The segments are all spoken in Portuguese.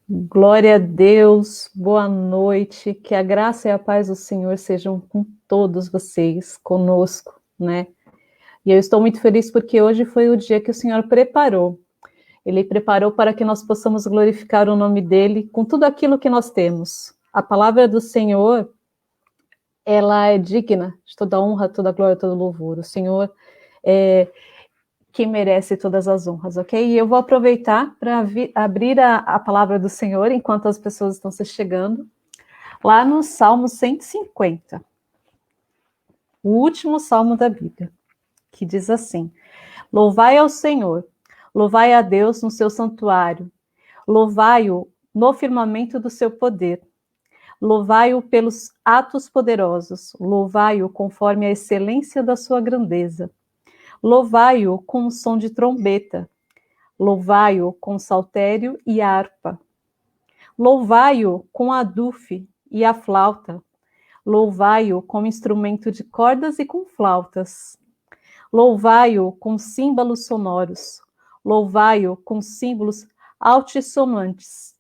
Glória a Deus, boa noite, que a graça e a paz do Senhor sejam com todos vocês, conosco, né? E eu estou muito feliz porque hoje foi o dia que o Senhor preparou. Ele preparou para que nós possamos glorificar o nome dEle com tudo aquilo que nós temos. A palavra do Senhor, ela é digna de toda honra, toda glória, todo louvor. O Senhor é que merece todas as honras, ok? E eu vou aproveitar para abrir a palavra do Senhor enquanto as pessoas estão se chegando, lá no Salmo 150, o último salmo da Bíblia, que diz assim: Louvai ao Senhor, louvai a Deus no seu santuário, louvai-o no firmamento do seu poder, louvai-o pelos atos poderosos, louvai-o conforme a excelência da sua grandeza, louvai-o com o som de trombeta, louvai-o com saltério e harpa. Louvai-o com a dufe e a flauta. Louvai-o com instrumento de cordas e com flautas. Louvai-o com símbolos sonoros. Louvai-o com símbolos altissonantes.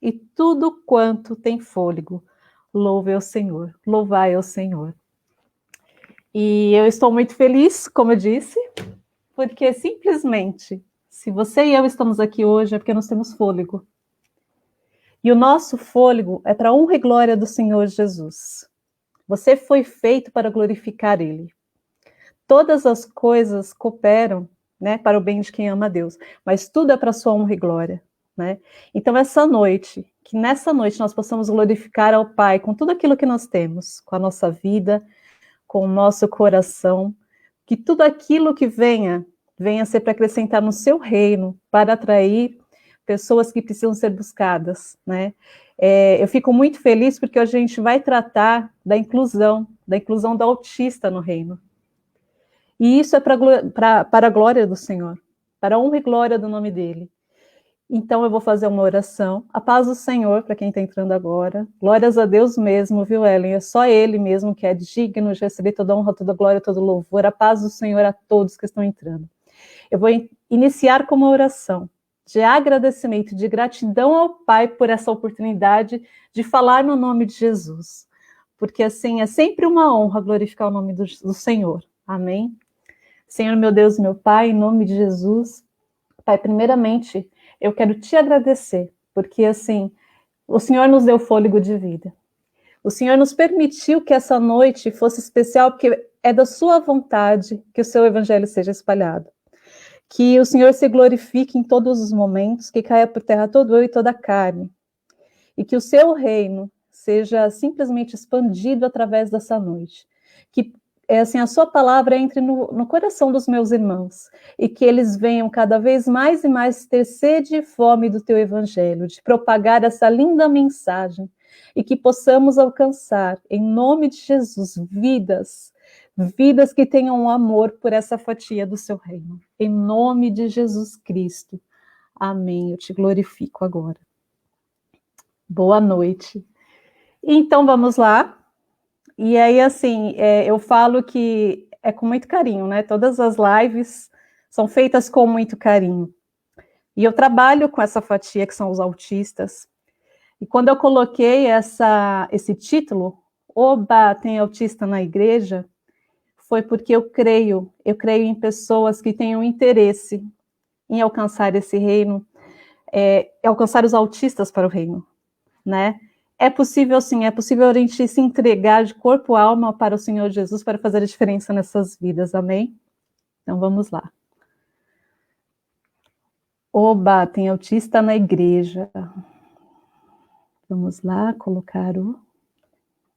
E tudo quanto tem fôlego, louve ao Senhor. Louvai ao Senhor. E eu estou muito feliz, como eu disse, porque simplesmente, se você e eu estamos aqui hoje, é porque nós temos fôlego. E o nosso fôlego é para a honra e glória do Senhor Jesus. Você foi feito para glorificar Ele. Todas as coisas cooperam, né, para o bem de quem ama a Deus, mas tudo é para a sua honra e glória, né? Então essa noite, que nessa noite nós possamos glorificar ao Pai com tudo aquilo que nós temos, com a nossa vida, com o nosso coração, que tudo aquilo que venha ser para acrescentar no seu reino, para atrair pessoas que precisam ser buscadas, né? Eu fico muito feliz porque hoje a gente vai tratar da inclusão do autista no reino. E isso é para a glória do Senhor, para a honra e glória do nome dele. Então eu vou fazer uma oração. A paz do Senhor, para quem está entrando agora. Glórias a Deus mesmo, viu, Ellen? É só Ele mesmo que é digno de receber toda a honra, toda a glória, todo o louvor. A paz do Senhor a todos que estão entrando. Eu vou iniciar com uma oração de agradecimento, de gratidão ao Pai por essa oportunidade de falar no nome de Jesus. Porque assim, é sempre uma honra glorificar o nome do Senhor. Amém? Senhor, meu Deus, meu Pai, em nome de Jesus, Pai, primeiramente, eu quero te agradecer, porque assim, o Senhor nos deu fôlego de vida. O Senhor nos permitiu que essa noite fosse especial, porque é da sua vontade que o seu evangelho seja espalhado. Que o Senhor se glorifique em todos os momentos, que caia por terra todo eu e toda a carne. E que o seu reino seja simplesmente expandido através dessa noite. Que assim, a sua palavra entre no coração dos meus irmãos e que eles venham cada vez mais e mais ter sede e fome do teu evangelho, de propagar essa linda mensagem e que possamos alcançar, em nome de Jesus, vidas que tenham um amor por essa fatia do seu reino. Em nome de Jesus Cristo. Amém. Eu te glorifico agora. Boa noite. Então, vamos lá. E aí, assim, eu falo que é com muito carinho, né? Todas as lives são feitas com muito carinho. E eu trabalho com essa fatia que são os autistas. E quando eu coloquei esse título, Oba, tem autista na igreja, foi porque eu creio em pessoas que tenham interesse em alcançar esse reino, alcançar os autistas para o reino, né? É possível, sim, é possível a gente se entregar de corpo e alma para o Senhor Jesus para fazer a diferença nessas vidas, amém? Então vamos lá. Oba, tem autista na igreja. Vamos lá, colocar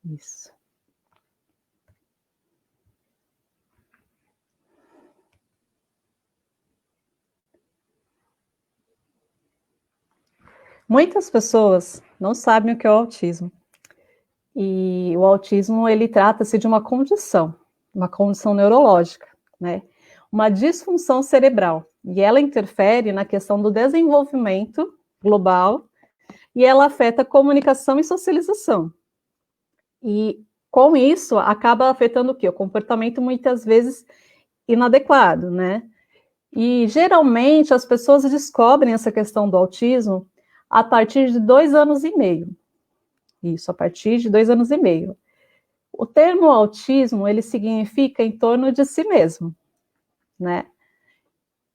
isso. Muitas pessoas não sabem o que é o autismo. E o autismo, ele trata-se de uma condição neurológica, né? Uma disfunção cerebral. E ela interfere na questão do desenvolvimento global e ela afeta a comunicação e socialização. E com isso, acaba afetando o quê? O comportamento muitas vezes inadequado, né? E geralmente as pessoas descobrem essa questão do autismo a partir de 2 anos e meio. Isso, a partir de 2 anos e meio. O termo autismo, ele significa em torno de si mesmo, né?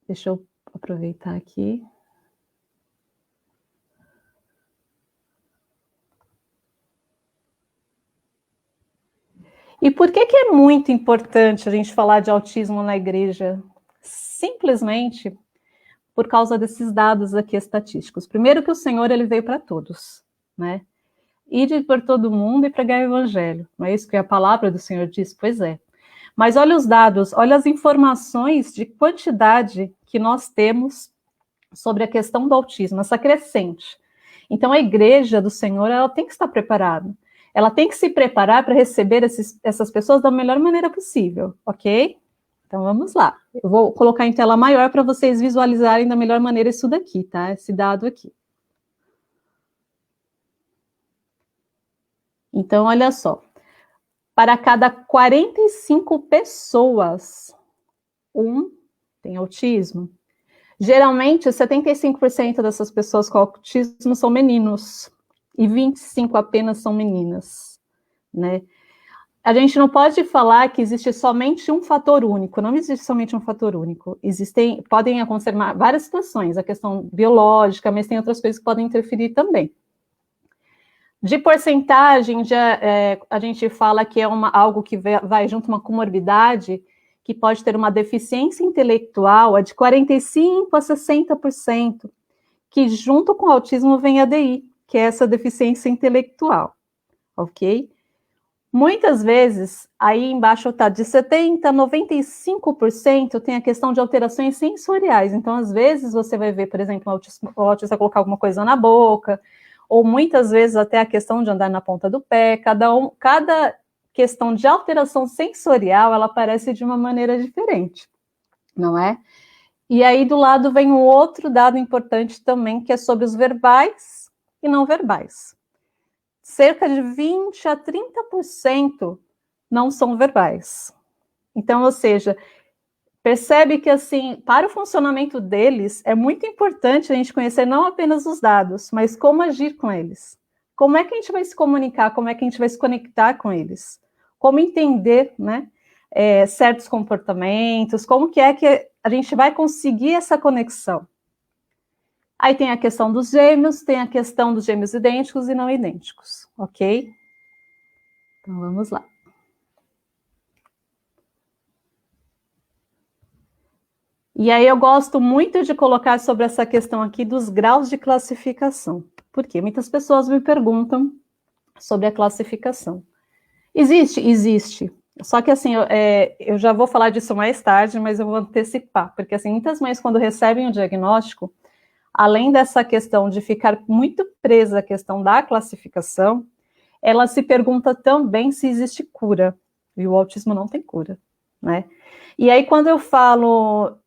Deixa eu aproveitar aqui. E por que é muito importante a gente falar de autismo na igreja? Simplesmente por causa desses dados aqui estatísticos. Primeiro que o Senhor, ele veio para todos, né? Ide por todo mundo e pregar o evangelho. Não é isso que a palavra do Senhor diz? Pois é. Mas olha os dados, olha as informações de quantidade que nós temos sobre a questão do autismo, essa crescente. Então, a igreja do Senhor, ela tem que estar preparada. Ela tem que se preparar para receber essas pessoas da melhor maneira possível, ok? Então, vamos lá. Eu vou colocar em tela maior para vocês visualizarem da melhor maneira isso daqui, tá? Esse dado aqui. Então, olha só. Para cada 45 pessoas, um tem autismo. Geralmente, 75% dessas pessoas com autismo são meninos e 25% apenas são meninas, né? A gente não pode falar que existe somente um fator único, não existe somente um fator único. Podem acontecer várias situações, a questão biológica, mas tem outras coisas que podem interferir também. De porcentagem, a gente fala que é algo que vai junto a uma comorbidade, que pode ter uma deficiência intelectual, de 45% a 60%, que junto com o autismo vem a DI, que é essa deficiência intelectual, ok? Muitas vezes, aí embaixo está de 70% a 95% tem a questão de alterações sensoriais. Então, às vezes, você vai ver, por exemplo, o autista colocar alguma coisa na boca, ou muitas vezes até a questão de andar na ponta do pé. Cada questão de alteração sensorial, ela aparece de uma maneira diferente, não é? E aí, do lado, vem um outro dado importante também, que é sobre os verbais e não verbais. Cerca de 20% a 30% não são verbais. Então, ou seja, percebe que, assim, para o funcionamento deles, é muito importante a gente conhecer não apenas os dados, mas como agir com eles. Como é que a gente vai se comunicar, como é que a gente vai se conectar com eles. Como entender, né, certos comportamentos, como que é que a gente vai conseguir essa conexão. Aí tem a questão dos gêmeos, tem a questão dos gêmeos idênticos e não idênticos, ok? Então, vamos lá. E aí eu gosto muito de colocar sobre essa questão aqui dos graus de classificação. Porque muitas pessoas me perguntam sobre a classificação. Existe. Só que assim, eu já vou falar disso mais tarde, mas eu vou antecipar. Porque assim, muitas mães quando recebem o diagnóstico, além dessa questão de ficar muito presa à questão da classificação, ela se pergunta também se existe cura. E o autismo não tem cura, né? E aí quando eu falo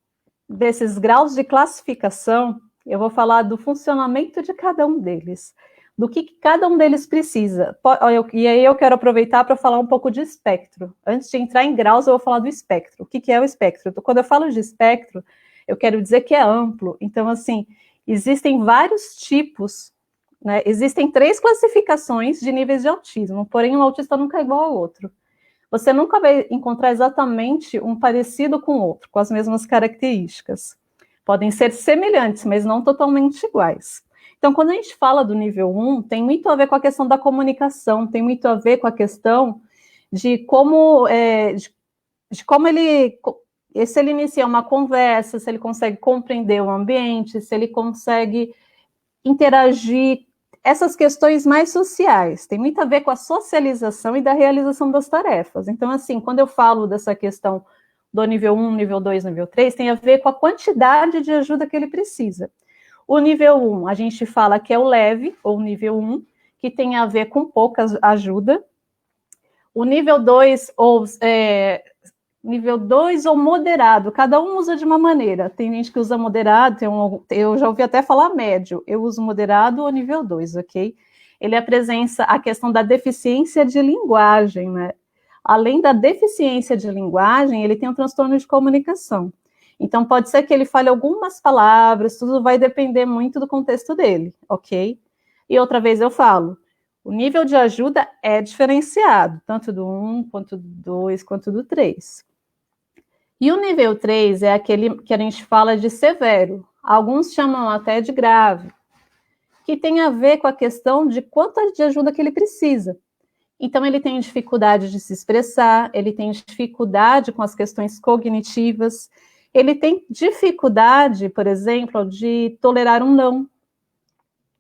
desses graus de classificação, eu vou falar do funcionamento de cada um deles, do que cada um deles precisa. E aí eu quero aproveitar para falar um pouco de espectro. Antes de entrar em graus, eu vou falar do espectro. O que é o espectro? Quando eu falo de espectro, eu quero dizer que é amplo. Então, assim, existem vários tipos, né? Existem 3 classificações de níveis de autismo, porém um autista nunca é igual ao outro. Você nunca vai encontrar exatamente um parecido com o outro, com as mesmas características. Podem ser semelhantes, mas não totalmente iguais. Então, quando a gente fala do nível 1, tem muito a ver com a questão da comunicação, tem muito a ver com a questão de como, se ele inicia uma conversa, se ele consegue compreender o ambiente, se ele consegue interagir. Essas questões mais sociais, tem muito a ver com a socialização e da realização das tarefas. Então, assim, quando eu falo dessa questão do nível 1, nível 2, nível 3, tem a ver com a quantidade de ajuda que ele precisa. O nível 1, a gente fala que é o leve, ou nível 1, que tem a ver com pouca ajuda. O nível 2, nível 2 ou moderado, cada um usa de uma maneira. Tem gente que usa moderado, eu já ouvi até falar médio, eu uso moderado ou nível 2, ok? Ele apresenta a questão da deficiência de linguagem, né? Além da deficiência de linguagem, ele tem um transtorno de comunicação. Então, pode ser que ele fale algumas palavras, tudo vai depender muito do contexto dele, ok? E outra vez eu falo, o nível de ajuda é diferenciado, tanto do 1, quanto do 2, quanto do 3. E o nível 3 é aquele que a gente fala de severo, alguns chamam até de grave, que tem a ver com a questão de quanto de ajuda que ele precisa. Então, ele tem dificuldade de se expressar, ele tem dificuldade com as questões cognitivas, ele tem dificuldade, por exemplo, de tolerar um não.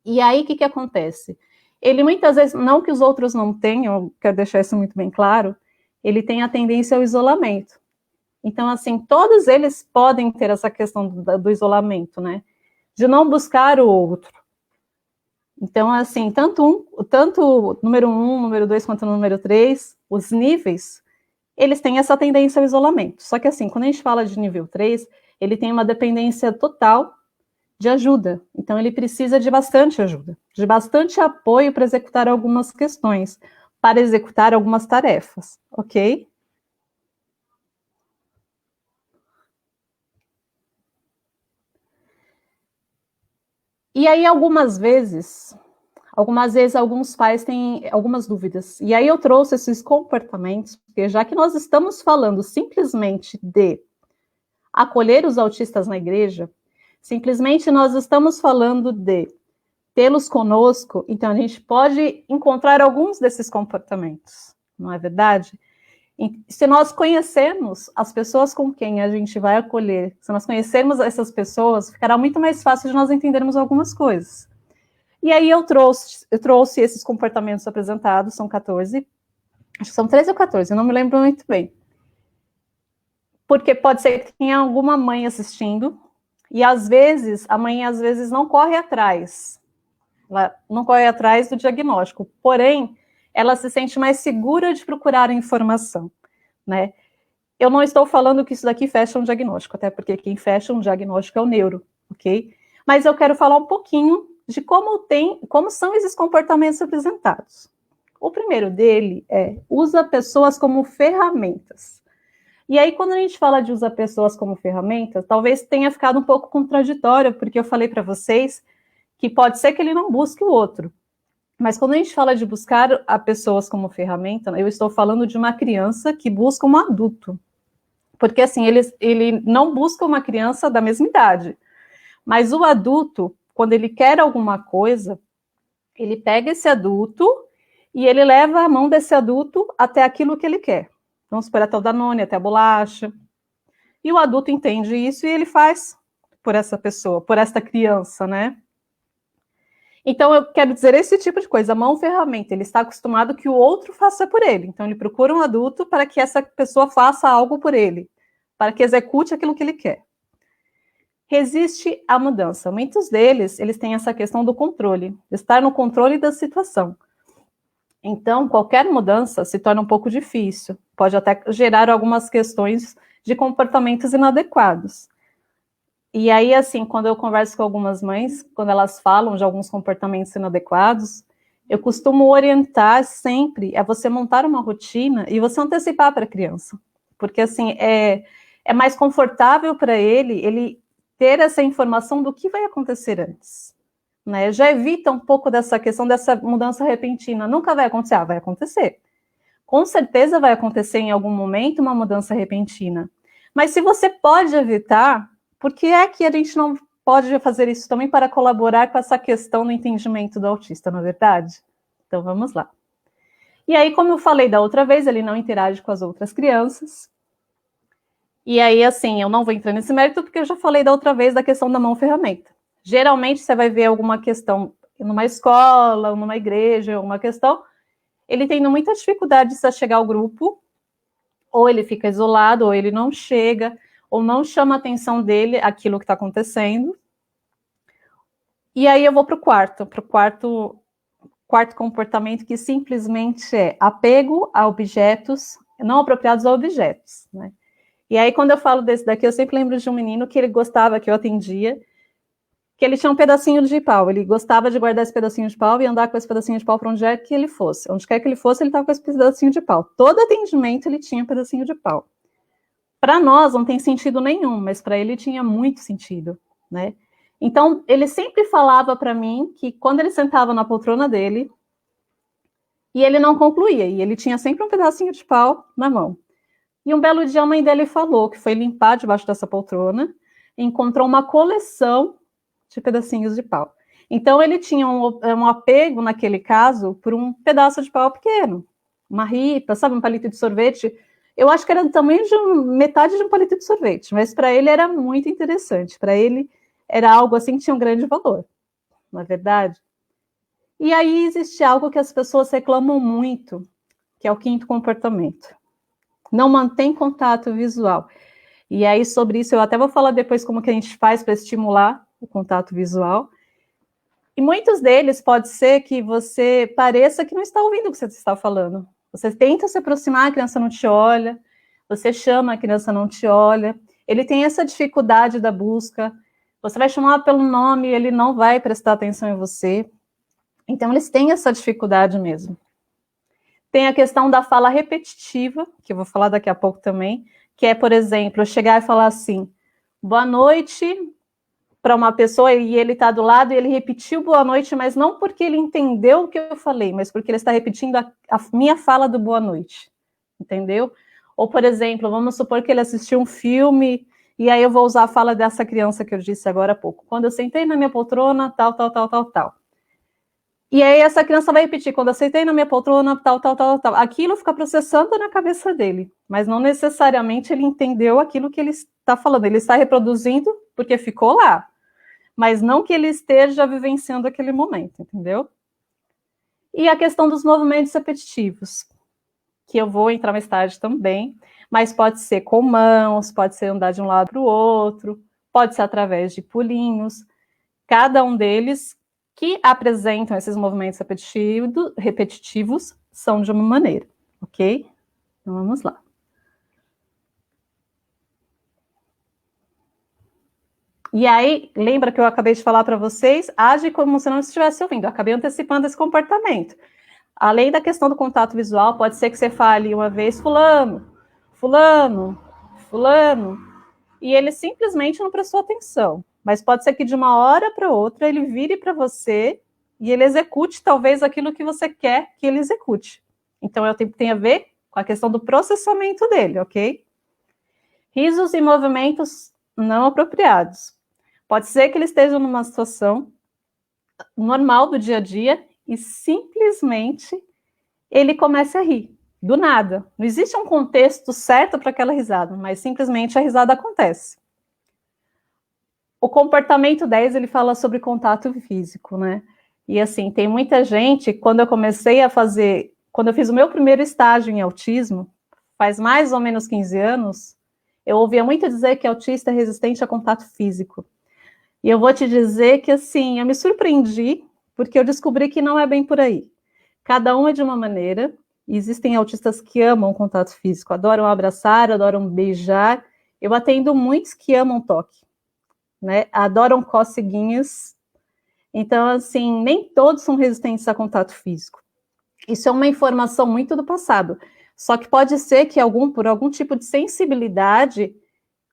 E aí, o que acontece? Ele muitas vezes, não que os outros não tenham, eu quero deixar isso muito bem claro, ele tem a tendência ao isolamento. Então, assim, todos eles podem ter essa questão do isolamento, né? De não buscar o outro. Então, assim, tanto o número 1, número 2, quanto o número 3, os níveis, eles têm essa tendência ao isolamento. Só que, assim, quando a gente fala de nível 3, ele tem uma dependência total de ajuda. Então, ele precisa de bastante ajuda, de bastante apoio para executar algumas questões, para executar algumas tarefas, ok? E aí, algumas vezes, alguns pais têm algumas dúvidas. E aí eu trouxe esses comportamentos, porque já que nós estamos falando simplesmente de acolher os autistas na igreja, simplesmente nós estamos falando de tê-los conosco, então a gente pode encontrar alguns desses comportamentos, não é verdade? E se nós conhecermos as pessoas com quem a gente vai acolher, se nós conhecermos essas pessoas, ficará muito mais fácil de nós entendermos algumas coisas. E aí eu trouxe esses comportamentos apresentados, são 14, acho que são 13 ou 14, eu não me lembro muito bem. Porque pode ser que tenha alguma mãe assistindo, e às vezes, a mãe às vezes não corre atrás, ela não corre atrás do diagnóstico, porém, ela se sente mais segura de procurar a informação, né? Eu não estou falando que isso daqui fecha um diagnóstico, até porque quem fecha um diagnóstico é o neuro, ok? Mas eu quero falar um pouquinho de como são esses comportamentos apresentados. O primeiro dele é usa pessoas como ferramentas. E aí, quando a gente fala de usar pessoas como ferramentas, talvez tenha ficado um pouco contraditório, porque eu falei para vocês que pode ser que ele não busque o outro. Mas quando a gente fala de buscar a pessoas como ferramenta, eu estou falando de uma criança que busca um adulto. Porque, assim, ele não busca uma criança da mesma idade. Mas o adulto, quando ele quer alguma coisa, ele pega esse adulto e ele leva a mão desse adulto até aquilo que ele quer. Vamos supor, até o Danone, até a bolacha. E o adulto entende isso e ele faz por essa pessoa, por essa criança, né? Então, eu quero dizer esse tipo de coisa, a mão ferramenta, ele está acostumado que o outro faça por ele. Então, ele procura um adulto para que essa pessoa faça algo por ele, para que execute aquilo que ele quer. Resiste à mudança. Muitos deles, eles têm essa questão do controle, estar no controle da situação. Então, qualquer mudança se torna um pouco difícil, pode até gerar algumas questões de comportamentos inadequados. E aí, assim, quando eu converso com algumas mães, quando elas falam de alguns comportamentos inadequados, eu costumo orientar sempre a você montar uma rotina e você antecipar para a criança. Porque, assim, é mais confortável para ele ter essa informação do que vai acontecer antes. Né? Já evita um pouco dessa questão dessa mudança repentina. Nunca vai acontecer? Ah, vai acontecer. Com certeza vai acontecer em algum momento uma mudança repentina. Mas se você pode evitar, por que é que a gente não pode fazer isso também para colaborar com essa questão do entendimento do autista, não é verdade? Então vamos lá. E aí, como eu falei da outra vez, ele não interage com as outras crianças. E aí, assim, eu não vou entrar nesse mérito porque eu já falei da outra vez da questão da mão ferramenta. Geralmente você vai ver alguma questão numa escola, numa igreja, alguma questão, ele tendo muita dificuldade de se chegar ao grupo, ou ele fica isolado, ou ele não chega, ou não chama a atenção dele aquilo que está acontecendo. E aí eu vou para o quarto comportamento, que simplesmente é apego a objetos, não apropriados a objetos, né? E aí, quando eu falo desse daqui, eu sempre lembro de um menino que ele gostava, que eu atendia, que ele tinha um pedacinho de pau, ele gostava de guardar esse pedacinho de pau e andar com esse pedacinho de pau para onde quer que ele fosse. Onde quer que ele fosse, ele estava com esse pedacinho de pau. Todo atendimento ele tinha um pedacinho de pau. Para nós não tem sentido nenhum, mas para ele tinha muito sentido, né? Então, ele sempre falava para mim que quando ele sentava na poltrona dele, e ele não concluía, e ele tinha sempre um pedacinho de pau na mão. E um belo dia a mãe dele falou que foi limpar debaixo dessa poltrona e encontrou uma coleção de pedacinhos de pau. Então ele tinha um apego, naquele caso, por um pedaço de pau pequeno. Uma ripa, sabe, um palito de sorvete. Eu acho que era do tamanho de metade de um palito de sorvete, mas para ele era muito interessante. Para ele era algo assim que tinha um grande valor, não é verdade? E aí existe algo que as pessoas reclamam muito, que é o quinto comportamento. Não mantém contato visual. E aí, sobre isso, eu até vou falar depois como que a gente faz para estimular o contato visual. E muitos deles pode ser que você pareça que não está ouvindo o que você está falando. Você tenta se aproximar, a criança não te olha. Você chama, a criança não te olha. Ele tem essa dificuldade da busca. Você vai chamar pelo nome, ele não vai prestar atenção em você. Então, eles têm essa dificuldade mesmo. Tem a questão da fala repetitiva, que eu vou falar daqui a pouco também, que é, por exemplo, eu chegar e falar assim, boa noite, para uma pessoa, e ele está do lado, e ele repetiu boa noite, mas não porque ele entendeu o que eu falei, mas porque ele está repetindo a minha fala do boa noite, entendeu? Ou, por exemplo, vamos supor que ele assistiu um filme, e aí eu vou usar a fala dessa criança que eu disse agora há pouco. Quando eu sentei na minha poltrona, tal, tal, tal, tal, tal. E aí essa criança vai repetir, quando eu sentei na minha poltrona, tal, tal, tal, tal. Aquilo fica processando na cabeça dele, mas não necessariamente ele entendeu aquilo que ele está falando. Ele está reproduzindo porque ficou lá, mas não que ele esteja vivenciando aquele momento, entendeu? E a questão dos movimentos repetitivos, que eu vou entrar mais tarde também, mas pode ser com mãos, pode ser andar de um lado para o outro, pode ser através de pulinhos. Cada um deles que apresentam esses movimentos repetitivos são de uma maneira, ok? Então, vamos lá. E aí, lembra que eu acabei de falar para vocês? Age como se não estivesse ouvindo. Eu acabei antecipando esse comportamento. Além da questão do contato visual, pode ser que você fale uma vez fulano, fulano, fulano, e ele simplesmente não prestou atenção. Mas pode ser que de uma hora para outra ele vire para você e ele execute talvez aquilo que você quer que ele execute. Então, tem a ver com a questão do processamento dele, ok? Risos e movimentos não apropriados. Pode ser que ele esteja numa situação normal do dia a dia e simplesmente ele comece a rir, do nada. Não existe um contexto certo para aquela risada, mas simplesmente a risada acontece. O comportamento 10, ele fala sobre contato físico, né? E assim, tem muita gente, quando eu fiz o meu primeiro estágio em autismo, faz mais ou menos 15 anos, eu ouvia muito dizer que autista é resistente a contato físico. E eu vou te dizer que, assim, eu me surpreendi, porque eu descobri que não é bem por aí. Cada um é de uma maneira, e existem autistas que amam contato físico, adoram abraçar, adoram beijar. Eu atendo muitos que amam toque, né? Adoram coceguinhas. Então, assim, nem todos são resistentes a contato físico. Isso é uma informação muito do passado. Só que pode ser que por algum tipo de sensibilidade,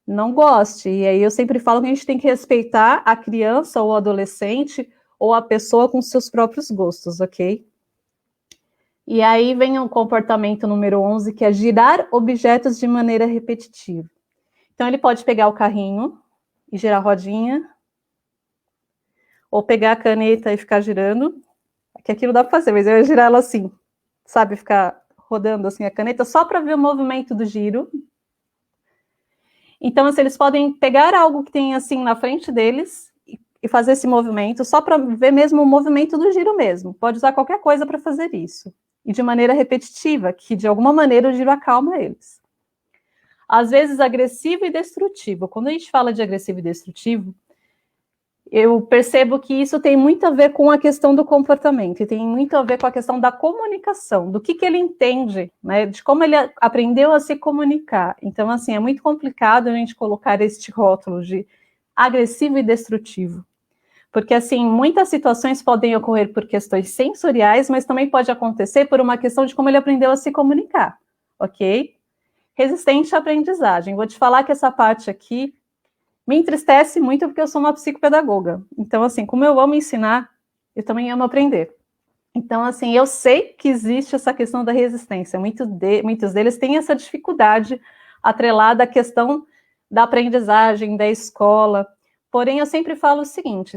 não goste. E aí eu sempre falo que a gente tem que respeitar a criança ou o adolescente ou a pessoa com seus próprios gostos, ok? E aí vem o comportamento número 11, que é girar objetos de maneira repetitiva. Então ele pode pegar o carrinho e girar a rodinha, ou pegar a caneta e ficar girando, que aquilo dá para fazer, mas eu ia girar ela assim, sabe, ficar rodando assim a caneta, só para ver o movimento do giro. Então, assim, eles podem pegar algo que tem assim na frente deles e fazer esse movimento, só para ver mesmo o movimento do giro mesmo. Pode usar qualquer coisa para fazer isso. E de maneira repetitiva, que de alguma maneira o giro acalma eles. Às vezes, agressivo e destrutivo. Quando a gente fala de agressivo e destrutivo, eu percebo que isso tem muito a ver com a questão do comportamento, e tem muito a ver com a questão da comunicação, do que ele entende, né, de como ele aprendeu a se comunicar. Então, assim, é muito complicado a gente colocar este rótulo de agressivo e destrutivo, porque, assim, muitas situações podem ocorrer por questões sensoriais, mas também pode acontecer por uma questão de como ele aprendeu a se comunicar, ok? resistente à aprendizagem. Vou te falar que essa parte aqui me entristece muito porque eu sou uma psicopedagoga. Então, assim, como eu amo ensinar, eu também amo aprender. Então, assim, eu sei que existe essa questão da resistência. Muitos deles têm essa dificuldade atrelada à questão da aprendizagem, da escola. Porém, eu sempre falo o seguinte,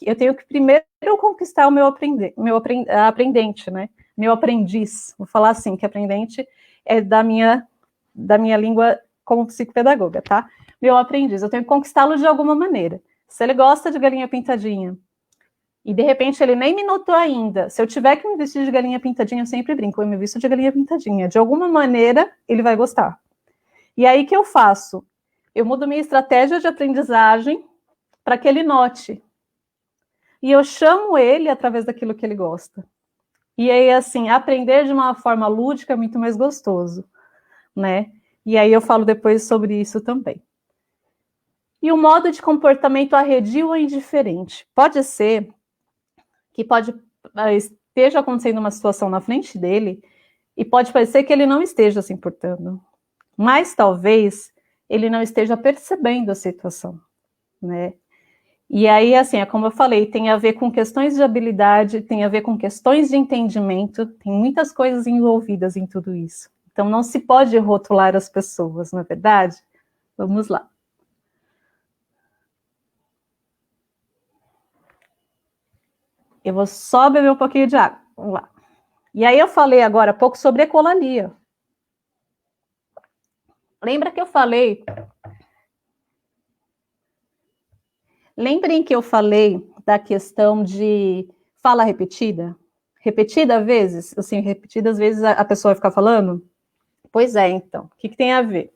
eu tenho que primeiro conquistar o meu aprendente, né? Meu aprendiz. Vou falar assim, que aprendente é da minha língua como psicopedagoga, tá? Meu aprendiz, eu tenho que conquistá-lo de alguma maneira. Se ele gosta de galinha pintadinha, e de repente ele nem me notou ainda, se eu tiver que me vestir de galinha pintadinha, eu sempre brinco, eu me visto de galinha pintadinha. De alguma maneira, ele vai gostar. E aí, o que eu faço? Eu mudo minha estratégia de aprendizagem para que ele note. E eu chamo ele através daquilo que ele gosta. E aí, assim, aprender de uma forma lúdica é muito mais gostoso, né? E aí eu falo depois sobre isso também. E o modo de comportamento arredio ou indiferente? Pode ser que esteja acontecendo uma situação na frente dele e pode parecer que ele não esteja se importando. Mas talvez ele não esteja percebendo a situação, né? E aí, assim, é como eu falei, tem a ver com questões de habilidade, tem a ver com questões de entendimento, tem muitas coisas envolvidas em tudo isso. Então, não se pode rotular as pessoas, não é verdade? Vamos lá. Eu vou só beber um pouquinho de água. Vamos lá. E aí eu falei agora há pouco sobre ecolalia. Lembra que eu falei... Lembrem que eu falei da questão de fala repetida? Repetida vezes? Assim, repetidas vezes a pessoa vai ficar falando? Pois é, então. O que tem a ver?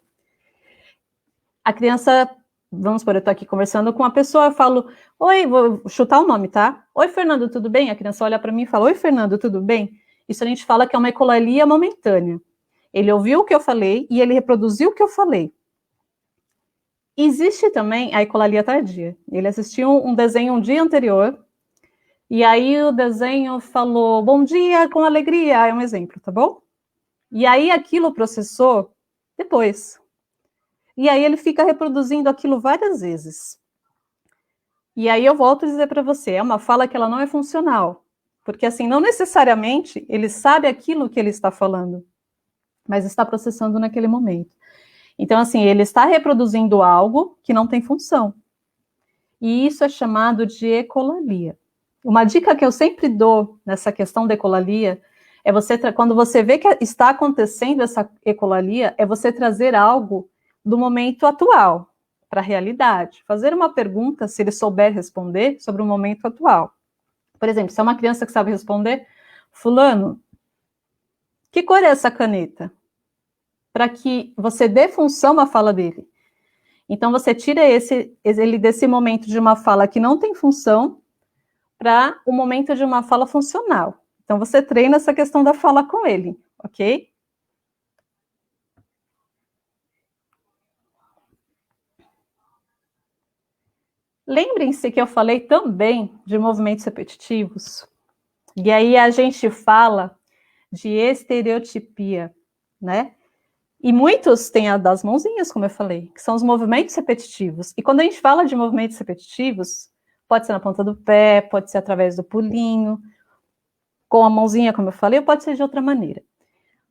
A criança, vamos supor, eu estou aqui conversando com uma pessoa, eu falo, oi, vou chutar o nome, tá? Oi, Fernando, tudo bem? A criança olha para mim e fala, oi, Fernando, tudo bem? Isso a gente fala que é uma ecolalia momentânea. Ele ouviu o que eu falei e ele reproduziu o que eu falei. Existe também a ecolalia tardia. Ele assistiu um desenho um dia anterior, e aí o desenho falou, bom dia, com alegria, é um exemplo, tá bom? E aí aquilo processou depois. E aí ele fica reproduzindo aquilo várias vezes. E aí eu volto a dizer para você, é uma fala que ela não é funcional. Porque assim, não necessariamente ele sabe aquilo que ele está falando, mas está processando naquele momento. Então, assim, ele está reproduzindo algo que não tem função. E isso é chamado de ecolalia. Uma dica que eu sempre dou nessa questão da ecolalia é quando você vê que está acontecendo essa ecolalia, é você trazer algo do momento atual para a realidade. Fazer uma pergunta, se ele souber responder, sobre o momento atual. Por exemplo, se é uma criança que sabe responder, fulano, que cor é essa caneta? Para que você dê função à fala dele. Então, você tira ele desse momento de uma fala que não tem função para o momento de uma fala funcional. Então, você treina essa questão da fala com ele, ok? Lembrem-se que eu falei também de movimentos repetitivos. E aí a gente fala de estereotipia, né? E muitos têm a das mãozinhas, como eu falei, que são os movimentos repetitivos. E quando a gente fala de movimentos repetitivos, pode ser na ponta do pé, pode ser através do pulinho, com a mãozinha, como eu falei, ou pode ser de outra maneira.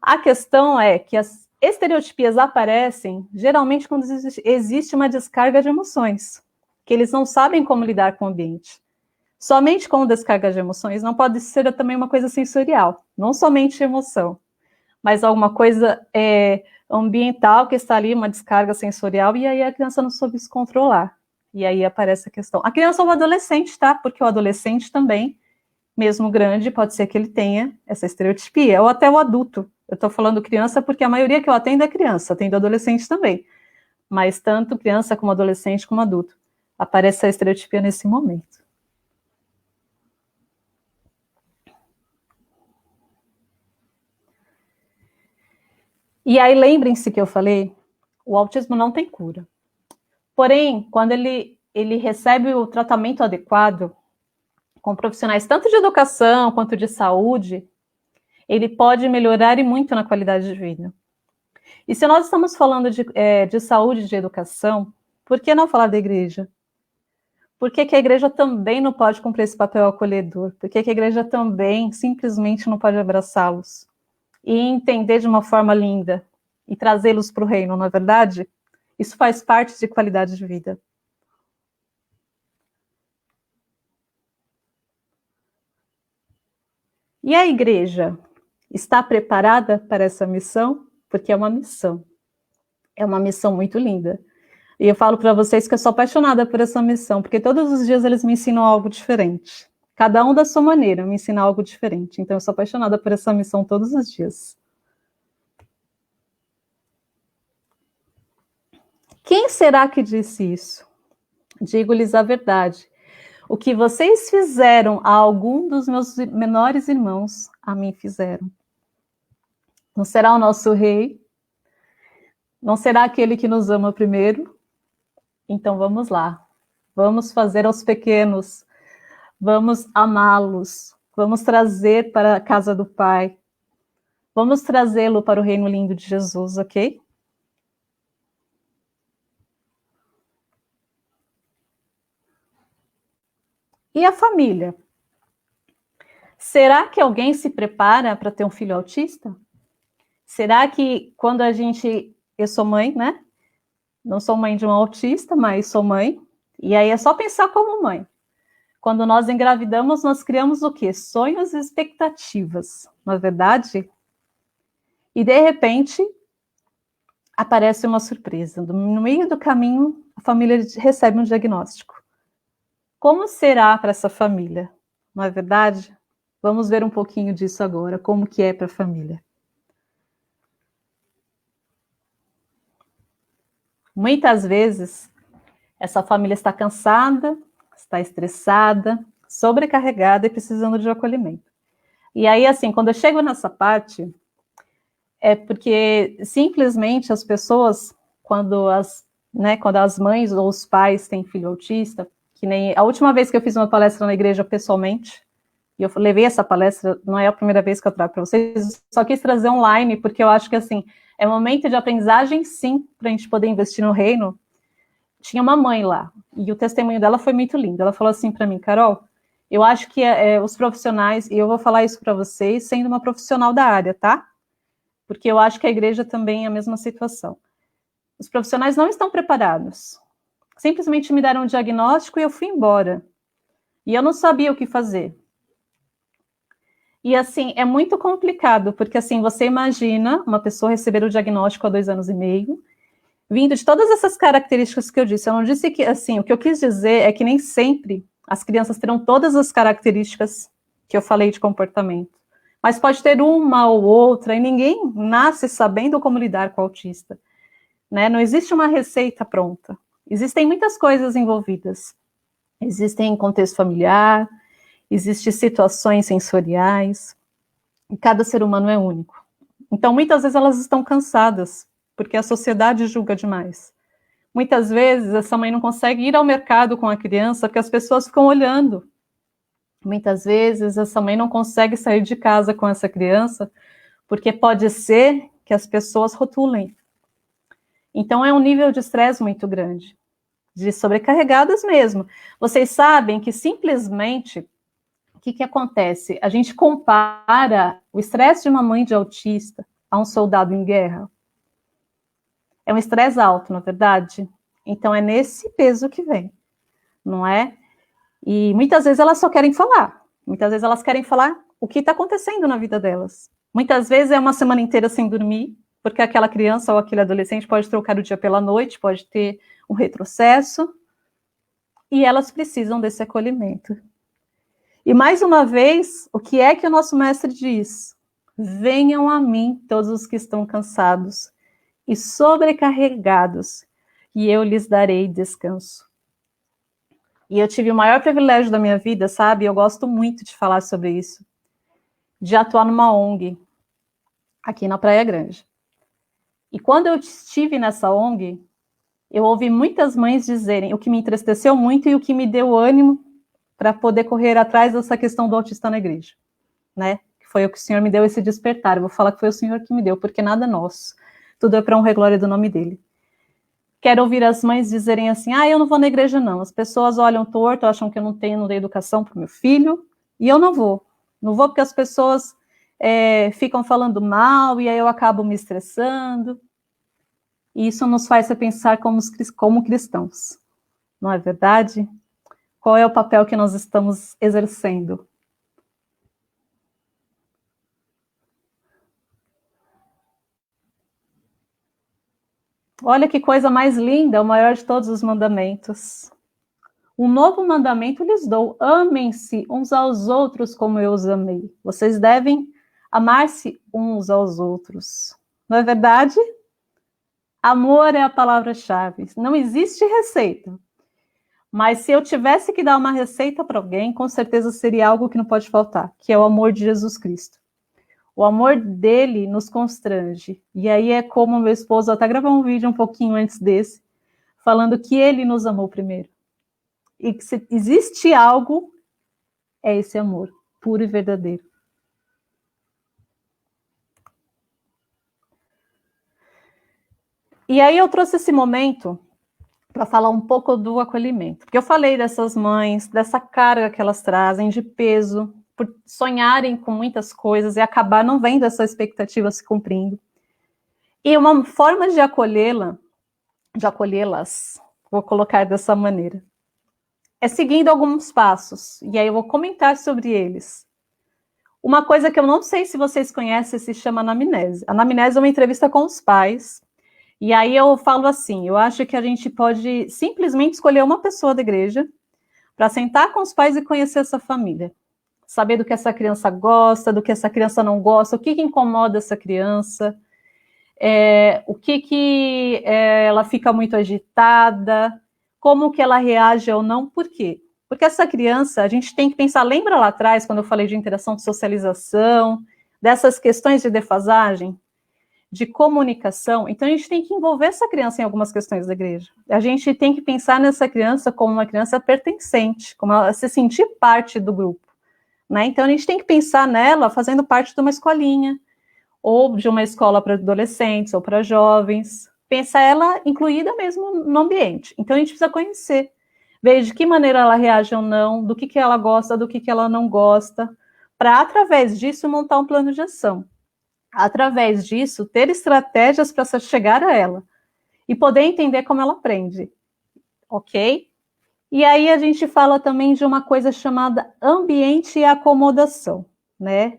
A questão é que as estereotipias aparecem geralmente quando existe uma descarga de emoções, que eles não sabem como lidar com o ambiente. Somente com descarga de emoções não pode ser também uma coisa sensorial, não somente emoção, mas alguma coisa ambiental que está ali, uma descarga sensorial, e aí a criança não soube se controlar. E aí aparece a questão. A criança ou o adolescente, tá? Porque o adolescente também, mesmo grande, pode ser que ele tenha essa estereotipia, ou até o adulto. Eu estou falando criança porque a maioria que eu atendo é criança, atendo adolescente também. Mas tanto criança como adolescente como adulto. Aparece a estereotipia nesse momento. E aí lembrem-se que eu falei, o autismo não tem cura. Porém, quando ele recebe o tratamento adequado, com profissionais tanto de educação quanto de saúde, ele pode melhorar e muito na qualidade de vida. E se nós estamos falando de saúde e de educação, por que não falar da igreja? Por que a igreja também não pode cumprir esse papel acolhedor? Por que a igreja também simplesmente não pode abraçá-los? E entender de uma forma linda e trazê-los para o reino, não é verdade? Isso faz parte de qualidade de vida. E a igreja está preparada para essa missão? Porque é uma missão. É uma missão muito linda. E eu falo para vocês que eu sou apaixonada por essa missão, porque todos os dias eles me ensinam algo diferente. Cada um da sua maneira me ensina algo diferente. Então eu sou apaixonada por essa missão todos os dias. Quem será que disse isso? Digo-lhes a verdade. O que vocês fizeram a algum dos meus menores irmãos, a mim fizeram. Não será o nosso rei? Não será aquele que nos ama primeiro? Então vamos lá. Vamos fazer aos pequenos. Vamos amá-los. Vamos trazer para a casa do Pai. Vamos trazê-lo para o reino lindo de Jesus, ok? E a família? Será que alguém se prepara para ter um filho autista? Será que quando a gente... Eu sou mãe, né? Não sou mãe de um autista, mas sou mãe. E aí é só pensar como mãe. Quando nós engravidamos, nós criamos o quê? Sonhos e expectativas, não é verdade? E de repente, aparece uma surpresa. No meio do caminho, a família recebe um diagnóstico. Como será para essa família? Não é verdade? Vamos ver um pouquinho disso agora, como que é para a família. Muitas vezes, essa família está cansada, está estressada, sobrecarregada e precisando de acolhimento. E aí, assim, quando eu chego nessa parte, é porque simplesmente as pessoas, quando as mães ou os pais têm filho autista, que nem a última vez que eu fiz uma palestra na igreja pessoalmente, e eu levei essa palestra, não é a primeira vez que eu trago para vocês, só quis trazer online, porque eu acho que, assim, é momento de aprendizagem, sim, para a gente poder investir no reino. Tinha uma mãe lá, e o testemunho dela foi muito lindo. Ela falou assim para mim: Carol, eu acho que os profissionais, e eu vou falar isso para vocês, sendo uma profissional da área, tá? Porque eu acho que a igreja também é a mesma situação. Os profissionais não estão preparados. Simplesmente me deram um diagnóstico e eu fui embora. E eu não sabia o que fazer. E, assim, é muito complicado, porque, assim, você imagina uma pessoa receber o diagnóstico há 2 anos e meio, vindo de todas essas características que eu disse. Eu não disse que, assim, o que eu quis dizer é que nem sempre as crianças terão todas as características que eu falei de comportamento. Mas pode ter uma ou outra, e ninguém nasce sabendo como lidar com o autista, né? Não existe uma receita pronta. Existem muitas coisas envolvidas. Existem contexto familiar, existem situações sensoriais, e cada ser humano é único. Então, muitas vezes elas estão cansadas, porque a sociedade julga demais. Muitas vezes essa mãe não consegue ir ao mercado com a criança, porque as pessoas ficam olhando. Muitas vezes essa mãe não consegue sair de casa com essa criança, porque pode ser que as pessoas rotulem. Então é um nível de estresse muito grande, de sobrecarregadas mesmo. Vocês sabem que simplesmente, o que acontece? A gente compara o estresse de uma mãe de autista a um soldado em guerra. É um estresse alto, na verdade? Então é nesse peso que vem, não é? E muitas vezes elas só querem falar. Muitas vezes elas querem falar o que está acontecendo na vida delas. Muitas vezes é uma semana inteira sem dormir, porque aquela criança ou aquele adolescente pode trocar o dia pela noite, pode ter um retrocesso, e elas precisam desse acolhimento. E mais uma vez, o que é que o nosso mestre diz? Venham a mim todos os que estão cansados e sobrecarregados, e eu lhes darei descanso. E eu tive o maior privilégio da minha vida, sabe? Eu gosto muito de falar sobre isso. De atuar numa ONG, aqui na Praia Grande. E quando eu estive nessa ONG, eu ouvi muitas mães dizerem o que me entristeceu muito e o que me deu ânimo para poder correr atrás dessa questão do autista na igreja, né? Que foi o que o Senhor me deu esse despertar. Eu vou falar que foi o Senhor que me deu, porque nada é nosso. tudo é para honra e glória do nome dele. Quero ouvir as mães dizerem assim, eu não vou na igreja não, as pessoas olham torto, acham que eu não dei educação para o meu filho, e eu não vou porque as pessoas ficam falando mal, e aí eu acabo me estressando, e isso nos faz repensar como cristãos, não é verdade? Qual é o papel que nós estamos exercendo? Olha que coisa mais linda, o maior de todos os mandamentos. Um novo mandamento lhes dou, amem-se uns aos outros como eu os amei. Vocês devem amar-se uns aos outros. Não é verdade? Amor é a palavra-chave. Não existe receita. Mas se eu tivesse que dar uma receita para alguém, com certeza seria algo que não pode faltar, que é o amor de Jesus Cristo. O amor dele nos constrange. E aí é como meu esposo até gravou um vídeo um pouquinho antes desse, falando que ele nos amou primeiro. E que se existe algo, é esse amor, puro e verdadeiro. E aí eu trouxe esse momento para falar um pouco do acolhimento. Porque eu falei dessas mães, dessa carga que elas trazem, de peso, por sonharem com muitas coisas e acabar não vendo essa expectativa se cumprindo. E uma forma de acolhê-las, vou colocar dessa maneira, é seguindo alguns passos. E aí eu vou comentar sobre eles. Uma coisa que eu não sei se vocês conhecem se chama anamnese. A anamnese é uma entrevista com os pais. E aí eu falo assim, eu acho que a gente pode simplesmente escolher uma pessoa da igreja para sentar com os pais e conhecer essa família. Saber do que essa criança gosta, do que essa criança não gosta, o que incomoda essa criança, o que ela fica muito agitada, como que ela reage ou não, por quê? Porque essa criança, a gente tem que pensar, lembra lá atrás, quando eu falei de interação de socialização, dessas questões de defasagem, de comunicação, então a gente tem que envolver essa criança em algumas questões da igreja. A gente tem que pensar nessa criança como uma criança pertencente, como ela se sentir parte do grupo, né? Então a gente tem que pensar nela fazendo parte de uma escolinha, ou de uma escola para adolescentes ou para jovens, pensar ela incluída mesmo no ambiente. Então a gente precisa conhecer, ver de que maneira ela reage ou não, do que ela gosta, do que ela não gosta, para através disso montar um plano de ação. Através disso, ter estratégias para chegar a ela e poder entender como ela aprende, ok? E aí a gente fala também de uma coisa chamada ambiente e acomodação, né?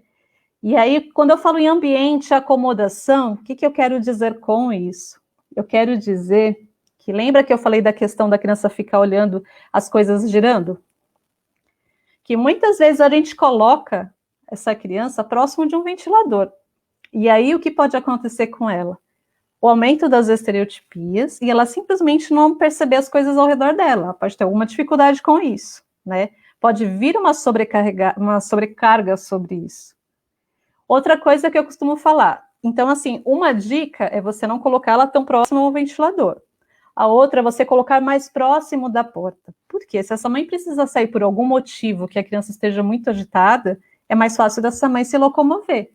E aí, quando eu falo em ambiente e acomodação, o que eu quero dizer com isso? Eu quero dizer que, lembra que eu falei da questão da criança ficar olhando as coisas girando? Que muitas vezes a gente coloca essa criança próximo de um ventilador. E aí, o que pode acontecer com ela? O aumento das estereotipias e ela simplesmente não perceber as coisas ao redor dela. Ela pode ter alguma dificuldade com isso, né? Pode vir uma sobrecarga sobre isso. Outra coisa que eu costumo falar. Então, assim, uma dica é você não colocar ela tão próximo ao ventilador. A outra é você colocar mais próximo da porta. Por quê? Se essa mãe precisa sair por algum motivo que a criança esteja muito agitada, é mais fácil dessa mãe se locomover.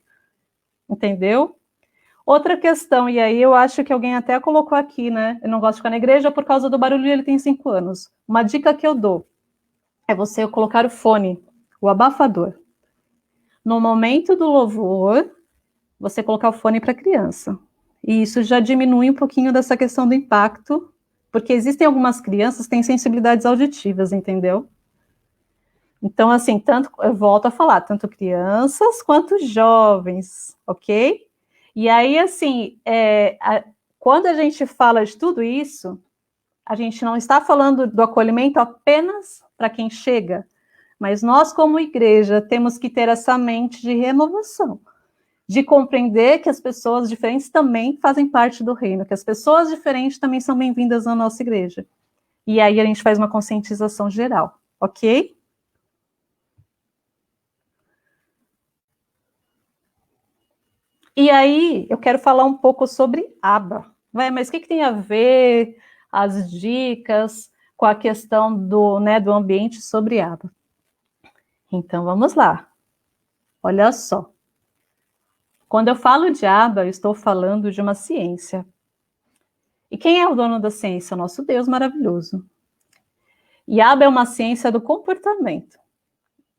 Entendeu? Outra questão, e aí eu acho que alguém até colocou aqui, né? Eu não gosto de ficar na igreja por causa do barulho e ele tem 5 anos. Uma dica que eu dou é você colocar o fone, o abafador. No momento do louvor, você colocar o fone para a criança. E isso já diminui um pouquinho dessa questão do impacto, porque existem algumas crianças que têm sensibilidades auditivas, entendeu? Então, assim, tanto, eu volto a falar, tanto crianças quanto jovens, ok? E aí, assim, quando a gente fala de tudo isso, a gente não está falando do acolhimento apenas para quem chega, mas nós, como igreja, temos que ter essa mente de renovação, de compreender que as pessoas diferentes também fazem parte do reino, que as pessoas diferentes também são bem-vindas na nossa igreja. E aí a gente faz uma conscientização geral, ok? E aí, eu quero falar um pouco sobre aba. Mas o que tem a ver as dicas com a questão do ambiente sobre aba? Então, vamos lá. Olha só. Quando eu falo de aba, eu estou falando de uma ciência. E quem é o dono da ciência? O nosso Deus maravilhoso. E aba é uma ciência do comportamento.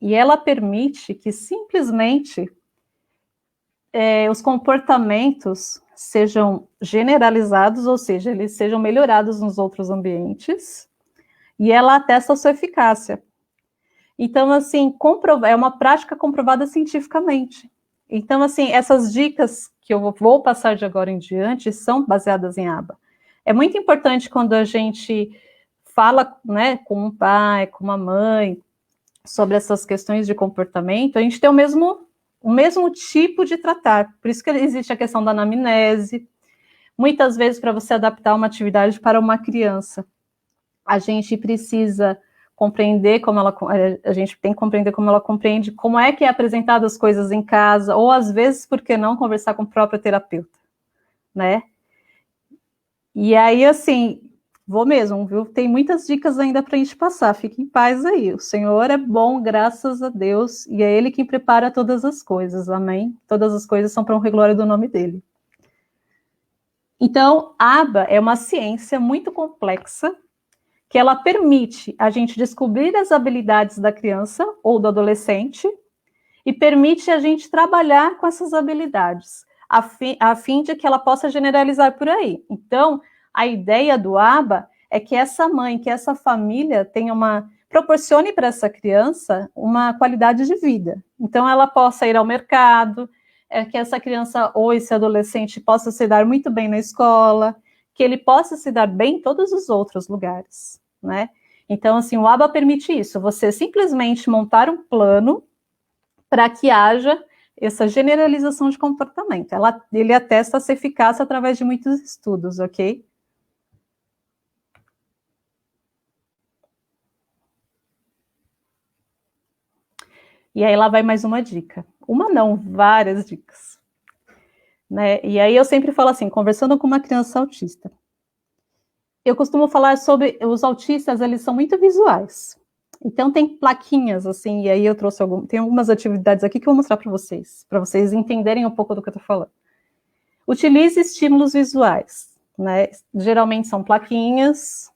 E ela permite que simplesmente os comportamentos sejam generalizados, ou seja, eles sejam melhorados nos outros ambientes, e ela atesta a sua eficácia. Então, assim, é uma prática comprovada cientificamente. Então, assim, essas dicas que eu vou passar de agora em diante são baseadas em aba. É muito importante quando a gente fala, né, com um pai, com uma mãe, sobre essas questões de comportamento, a gente tem o mesmo tipo de tratar. Por isso que existe a questão da anamnese. Muitas vezes, para você adaptar uma atividade para uma criança, a gente precisa compreender a gente tem que compreender como ela compreende, como é que é apresentado as coisas em casa, ou às vezes, por que não, conversar com o próprio terapeuta, né? E aí, assim, vou mesmo, viu? Tem muitas dicas ainda para a gente passar, fique em paz aí. O Senhor é bom, graças a Deus, e é Ele quem prepara todas as coisas, amém? Todas as coisas são para honra e glória do nome dEle. Então, a aba é uma ciência muito complexa, que ela permite a gente descobrir as habilidades da criança ou do adolescente e permite a gente trabalhar com essas habilidades, a fim de que ela possa generalizar por aí. Então, a ideia do aba é que essa mãe, que essa família proporcione para essa criança uma qualidade de vida. Então, ela possa ir ao mercado, que essa criança ou esse adolescente possa se dar muito bem na escola, que ele possa se dar bem em todos os outros lugares, né? Então, assim, o aba permite isso, você simplesmente montar um plano para que haja essa generalização de comportamento. Ele atesta essa eficácia através de muitos estudos, ok? E aí lá vai mais uma dica. Uma não, várias dicas. Né? E aí eu sempre falo assim, conversando com uma criança autista, eu costumo falar sobre os autistas, eles são muito visuais. Então tem plaquinhas assim, e aí eu trouxe tem algumas atividades aqui que eu vou mostrar para vocês entenderem um pouco do que eu estou falando. Utilize estímulos visuais, né? Geralmente são plaquinhas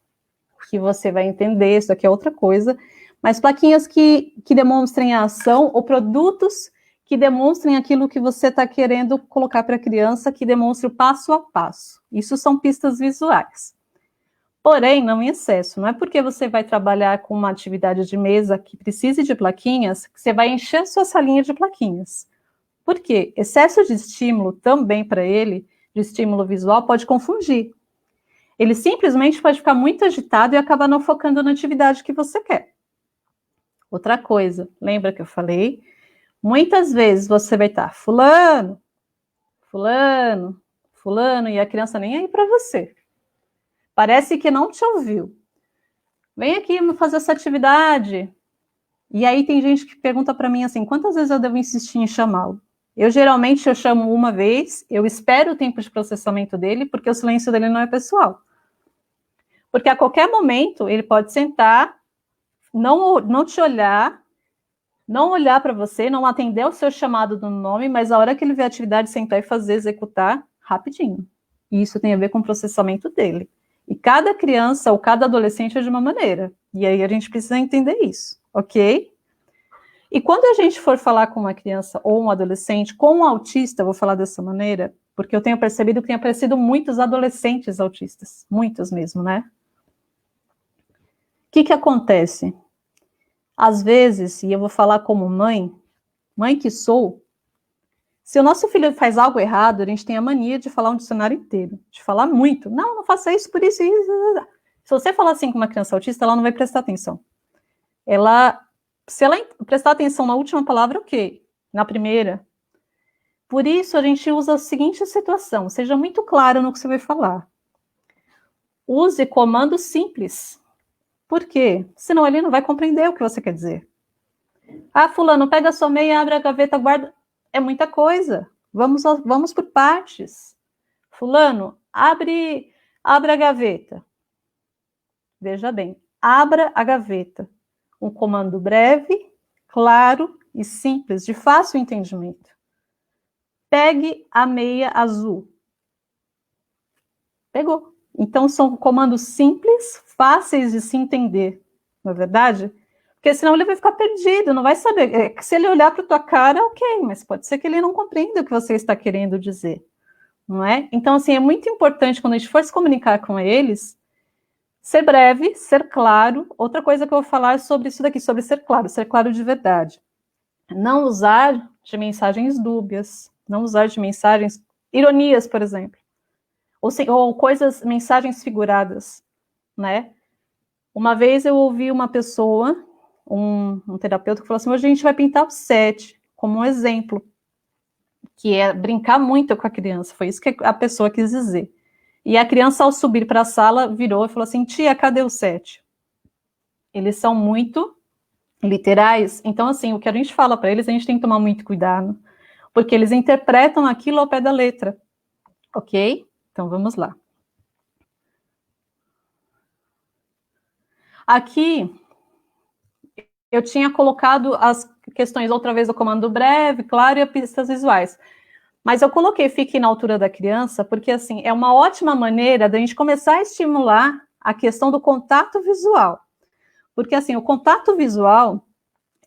que você vai entender, isso aqui é outra coisa, mas plaquinhas que demonstrem a ação ou produtos que demonstrem aquilo que você está querendo colocar para a criança, que demonstre o passo a passo. Isso são pistas visuais. Porém, não em excesso. Não é porque você vai trabalhar com uma atividade de mesa que precise de plaquinhas, que você vai encher sua salinha de plaquinhas. Por quê? Excesso de estímulo também para ele, de estímulo visual, pode confundir. Ele simplesmente pode ficar muito agitado e acabar não focando na atividade que você quer. Outra coisa, lembra que eu falei? Muitas vezes você vai estar fulano, fulano, fulano, e a criança nem aí para você. Parece que não te ouviu. Vem aqui fazer essa atividade. E aí tem gente que pergunta para mim assim, quantas vezes eu devo insistir em chamá-lo? Eu geralmente chamo uma vez, eu espero o tempo de processamento dele, porque o silêncio dele não é pessoal. Porque a qualquer momento ele pode sentar, não te olhar, não olhar para você, não atender o seu chamado do nome, mas a hora que ele vê a atividade, sentar e fazer, executar, rapidinho. E isso tem a ver com o processamento dele. E cada criança ou cada adolescente é de uma maneira. E aí a gente precisa entender isso, ok? E quando a gente for falar com uma criança ou um adolescente, com um autista, vou falar dessa maneira, porque eu tenho percebido que tem aparecido muitos adolescentes autistas, muitos mesmo, né? O que acontece? Às vezes, e eu vou falar como mãe que sou, se o nosso filho faz algo errado, a gente tem a mania de falar um dicionário inteiro, de falar muito. Não, não faça isso, por isso, isso. Se você falar assim com uma criança autista, ela não vai prestar atenção. Se ela prestar atenção na última palavra, ok. Na primeira. Por isso, a gente usa a seguinte situação. Seja muito claro no que você vai falar. Use comandos simples. Por quê? Senão ele não vai compreender o que você quer dizer. Ah, fulano, pega a sua meia, abre a gaveta, guarda. É muita coisa. Vamos por partes. Fulano, abre a gaveta. Veja bem, abra a gaveta. Um comando breve, claro e simples, de fácil entendimento. Pegue a meia azul. Pegou. Então, são comandos simples, fáceis de se entender, não é verdade? Porque senão ele vai ficar perdido, não vai saber. Se ele olhar para a tua cara, ok, mas pode ser que ele não compreenda o que você está querendo dizer, não é? Então, assim, é muito importante, quando a gente for se comunicar com eles, ser breve, ser claro. Outra coisa que eu vou falar é sobre isso daqui, sobre ser claro de verdade. Não usar de mensagens dúbias, não usar de mensagens, ironias, por exemplo. Ou coisas, mensagens figuradas, né? Uma vez eu ouvi uma pessoa, um terapeuta, que falou assim: hoje a gente vai pintar o 7, como um exemplo, que é brincar muito com a criança. Foi isso que a pessoa quis dizer. E a criança, ao subir para a sala, virou e falou assim: tia, cadê o 7? Eles são muito literais. Então, assim, o que a gente fala para eles, a gente tem que tomar muito cuidado, porque eles interpretam aquilo ao pé da letra, ok? Então, vamos lá. Aqui, eu tinha colocado as questões outra vez do comando breve, claro, e as pistas visuais. Mas eu coloquei fique na altura da criança, porque, assim, é uma ótima maneira da gente começar a estimular a questão do contato visual. Porque, assim, o contato visual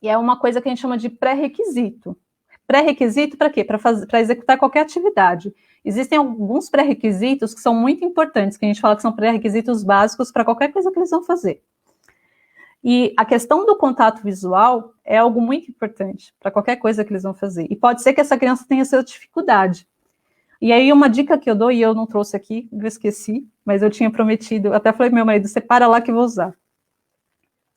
é uma coisa que a gente chama de pré-requisito. Pré-requisito para quê? Para executar qualquer atividade. Existem alguns pré-requisitos que são muito importantes, que a gente fala que são pré-requisitos básicos para qualquer coisa que eles vão fazer. E a questão do contato visual é algo muito importante para qualquer coisa que eles vão fazer. E pode ser que essa criança tenha essa dificuldade. E aí uma dica que eu dou, e eu não trouxe aqui, eu esqueci, mas eu tinha prometido, até falei pro meu marido, separa lá que eu vou usar.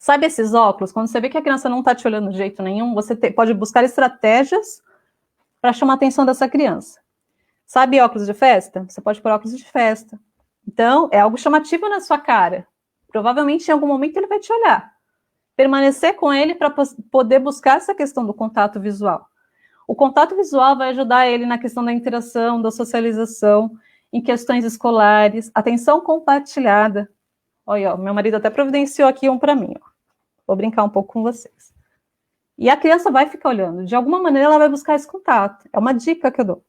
Sabe esses óculos? Quando você vê que a criança não está te olhando de jeito nenhum, você pode buscar estratégias para chamar a atenção dessa criança. Sabe óculos de festa? Você pode pôr óculos de festa. Então, é algo chamativo na sua cara. Provavelmente, em algum momento, ele vai te olhar. Permanecer com ele para poder buscar essa questão do contato visual. O contato visual vai ajudar ele na questão da interação, da socialização, em questões escolares, atenção compartilhada. Olha, ó, meu marido até providenciou aqui um para mim. Ó. Vou brincar um pouco com vocês. E a criança vai ficar olhando. De alguma maneira, ela vai buscar esse contato. É uma dica que eu dou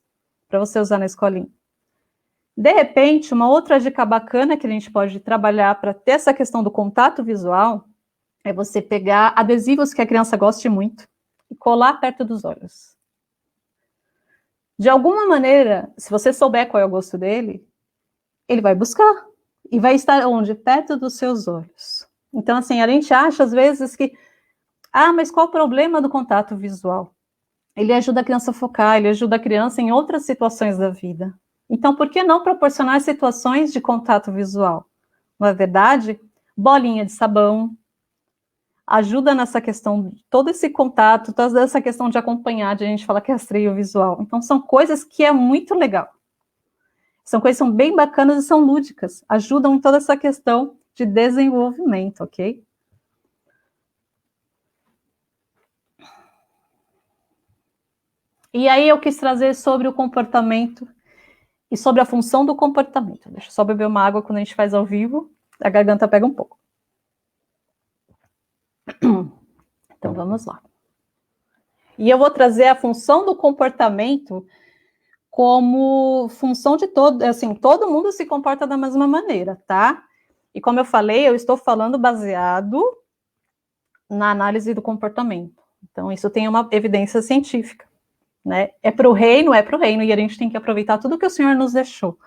para você usar na escolinha. De repente, uma outra dica bacana que a gente pode trabalhar para ter essa questão do contato visual é você pegar adesivos que a criança goste muito e colar perto dos olhos. De alguma maneira, se você souber qual é o gosto dele, ele vai buscar. E vai estar onde? Perto dos seus olhos. Então, assim, a gente acha às vezes que mas qual o problema do contato visual? Ele ajuda a criança a focar, ele ajuda a criança em outras situações da vida. Então, por que não proporcionar situações de contato visual? Não é verdade? Bolinha de sabão, ajuda nessa questão, todo esse contato, toda essa questão de acompanhar, de a gente falar que é rastreio visual. Então, são coisas que é muito legal. São coisas que são bem bacanas e são lúdicas. Ajudam em toda essa questão de desenvolvimento, ok? E aí eu quis trazer sobre o comportamento e sobre a função do comportamento. Deixa eu só beber uma água quando a gente faz ao vivo, a garganta pega um pouco. Então vamos lá. E eu vou trazer a função do comportamento como função de todo, assim, todo mundo se comporta da mesma maneira, tá? E como eu falei, eu estou falando baseado na análise do comportamento. Então isso tem uma evidência científica. Né? É para o reino, e a gente tem que aproveitar tudo que o Senhor nos deixou,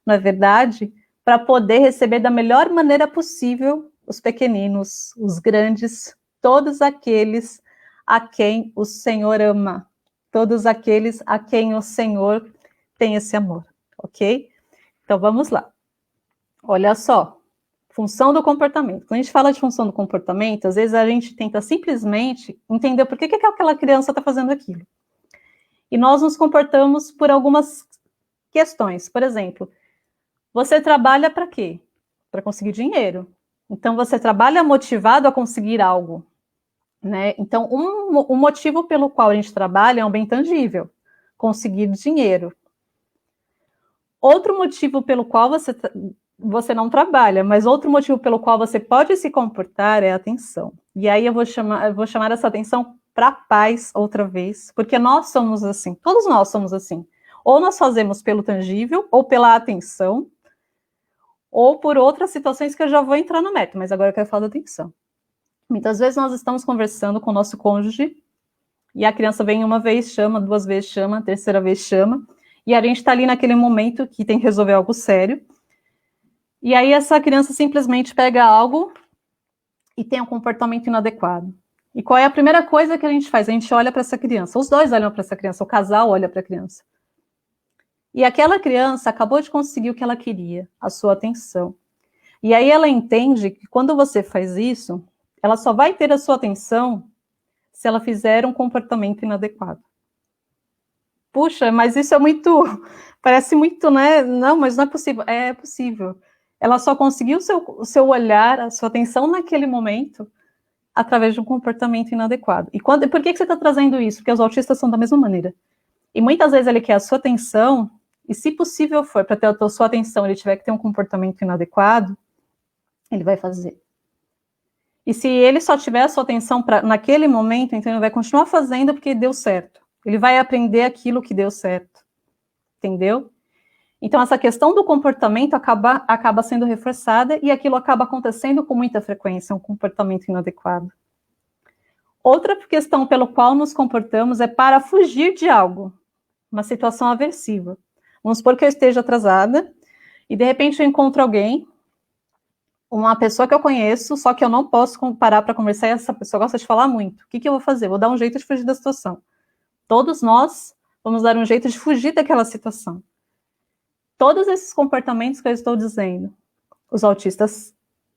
não é verdade? Para poder receber da melhor maneira possível os pequeninos, os grandes, todos aqueles a quem o Senhor ama, todos aqueles a quem o Senhor tem esse amor, ok? Então vamos lá. Olha só, função do comportamento. Quando a gente fala de função do comportamento, às vezes a gente tenta simplesmente entender por que aquela criança está fazendo aquilo. E nós nos comportamos por algumas questões. Por exemplo, você trabalha para quê? Para conseguir dinheiro. Então, você trabalha motivado a conseguir algo. Né? Então, um motivo pelo qual a gente trabalha é um bem tangível. Conseguir dinheiro. Outro motivo pelo qual você não trabalha, mas outro motivo pelo qual você pode se comportar é a atenção. E aí eu vou chamar essa atenção para a paz outra vez, porque nós somos assim, todos nós somos assim. Ou nós fazemos pelo tangível, ou pela atenção, ou por outras situações que eu já vou entrar no mérito, mas agora eu quero falar da atenção. Muitas vezes nós estamos conversando com o nosso cônjuge, e a criança vem uma vez, chama, duas vezes chama, terceira vez chama, e a gente está ali naquele momento que tem que resolver algo sério, e aí essa criança simplesmente pega algo e tem um comportamento inadequado. E qual é a primeira coisa que a gente faz? A gente olha para essa criança, os dois olham para essa criança, o casal olha para a criança. E aquela criança acabou de conseguir o que ela queria, a sua atenção. E aí ela entende que quando você faz isso, ela só vai ter a sua atenção se ela fizer um comportamento inadequado. Puxa, mas isso é muito, parece muito, né? Não, mas não é possível. É possível. Ela só conseguiu o seu olhar, a sua atenção naquele momento, através de um comportamento inadequado. E por que você está trazendo isso? Porque os autistas são da mesma maneira. E muitas vezes ele quer a sua atenção, e se possível for, para ter a sua atenção, ele tiver que ter um comportamento inadequado, ele vai fazer. E se ele só tiver a sua atenção naquele momento, então ele vai continuar fazendo porque deu certo. Ele vai aprender aquilo que deu certo. Entendeu? Então, essa questão do comportamento acaba sendo reforçada e aquilo acaba acontecendo com muita frequência, um comportamento inadequado. Outra questão pelo qual nos comportamos é para fugir de algo, uma situação aversiva. Vamos supor que eu esteja atrasada e, de repente, eu encontro alguém, uma pessoa que eu conheço, só que eu não posso parar para conversar e essa pessoa gosta de falar muito. O que eu vou fazer? Vou dar um jeito de fugir da situação. Todos nós vamos dar um jeito de fugir daquela situação. Todos esses comportamentos que eu estou dizendo, os autistas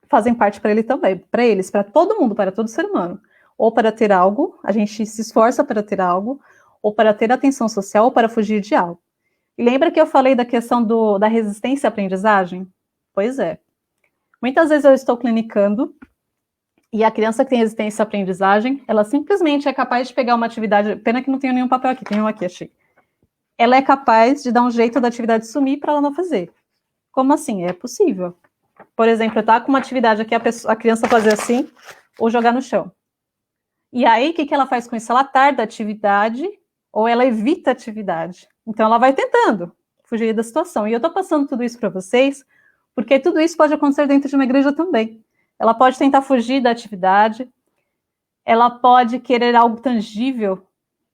fazem parte para ele também, para eles, para todo mundo, para todo ser humano. Ou para ter algo, a gente se esforça para ter algo, ou para ter atenção social, ou para fugir de algo. E lembra que eu falei da questão da resistência à aprendizagem? Pois é. Muitas vezes eu estou clinicando e a criança que tem resistência à aprendizagem, ela simplesmente é capaz de pegar uma atividade, pena que não tenho nenhum papel aqui, tem um aqui, achei. Ela é capaz de dar um jeito da atividade sumir para ela não fazer. Como assim? É possível. Por exemplo, eu estou com uma atividade aqui, a criança fazer assim, ou jogar no chão. E aí, o que ela faz com isso? Ela tarda a atividade, ou ela evita a atividade. Então, ela vai tentando fugir da situação. E eu estou passando tudo isso para vocês, porque tudo isso pode acontecer dentro de uma igreja também. Ela pode tentar fugir da atividade, ela pode querer algo tangível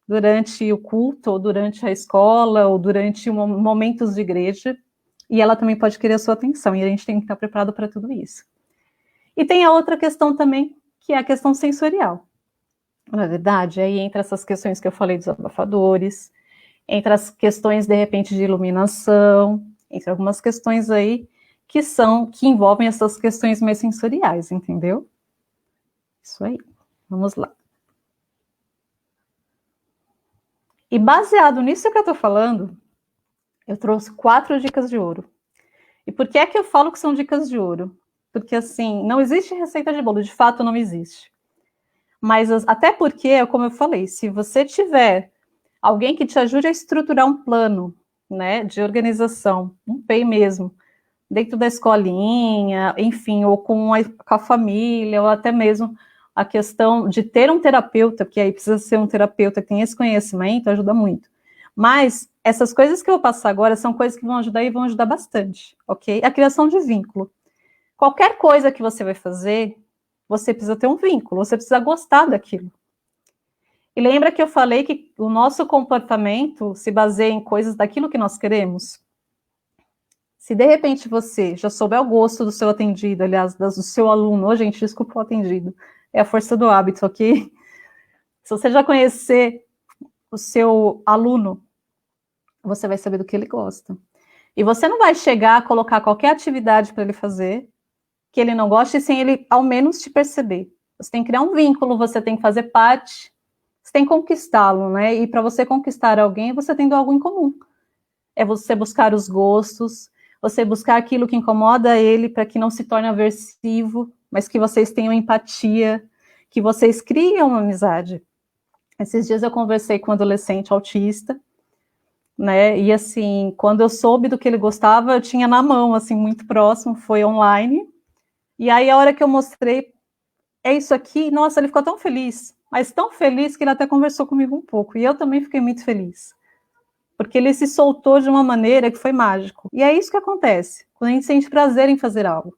durante o culto, ou durante a escola, ou durante momentos de igreja, e ela também pode querer a sua atenção, e a gente tem que estar preparado para tudo isso. E tem a outra questão também, que é a questão sensorial. Na verdade, aí entra essas questões que eu falei dos abafadores, entra as questões, de repente, de iluminação, entre algumas questões aí que envolvem essas questões mais sensoriais, entendeu? Isso aí. Vamos lá. E baseado nisso que eu estou falando, eu trouxe 4 dicas de ouro. E por que é que eu falo que são dicas de ouro? Porque, assim, não existe receita de bolo, de fato não existe. Mas até porque, como eu falei, se você tiver alguém que te ajude a estruturar um plano, né, de organização, um PEI mesmo, dentro da escolinha, enfim, ou com a família, ou até mesmo a questão de ter um terapeuta, porque aí precisa ser um terapeuta que tem esse conhecimento, ajuda muito. Mas essas coisas que eu vou passar agora são coisas que vão ajudar e vão ajudar bastante, ok? A criação de vínculo. Qualquer coisa que você vai fazer, você precisa ter um vínculo, você precisa gostar daquilo. E lembra que eu falei que o nosso comportamento se baseia em coisas daquilo que nós queremos? Se de repente você já souber o gosto do seu atendido, aliás, do seu aluno, gente, desculpa o atendido, é a força do hábito, ok? Se você já conhecer o seu aluno, você vai saber do que ele gosta. E você não vai chegar a colocar qualquer atividade para ele fazer que ele não goste sem ele, ao menos, te perceber. Você tem que criar um vínculo, você tem que fazer parte, você tem que conquistá-lo, né? E para você conquistar alguém, você tendo algo em comum. É você buscar os gostos, você buscar aquilo que incomoda ele para que não se torne aversivo, mas que vocês tenham empatia, que vocês criem uma amizade. Esses dias eu conversei com um adolescente autista, né? E assim, quando eu soube do que ele gostava, eu tinha na mão, assim, muito próximo, foi online. E aí, a hora que eu mostrei, é isso aqui, nossa, ele ficou tão feliz, mas tão feliz que ele até conversou comigo um pouco. E eu também fiquei muito feliz. porque ele se soltou de uma maneira que foi mágico. E é isso que acontece, quando a gente sente prazer em fazer algo.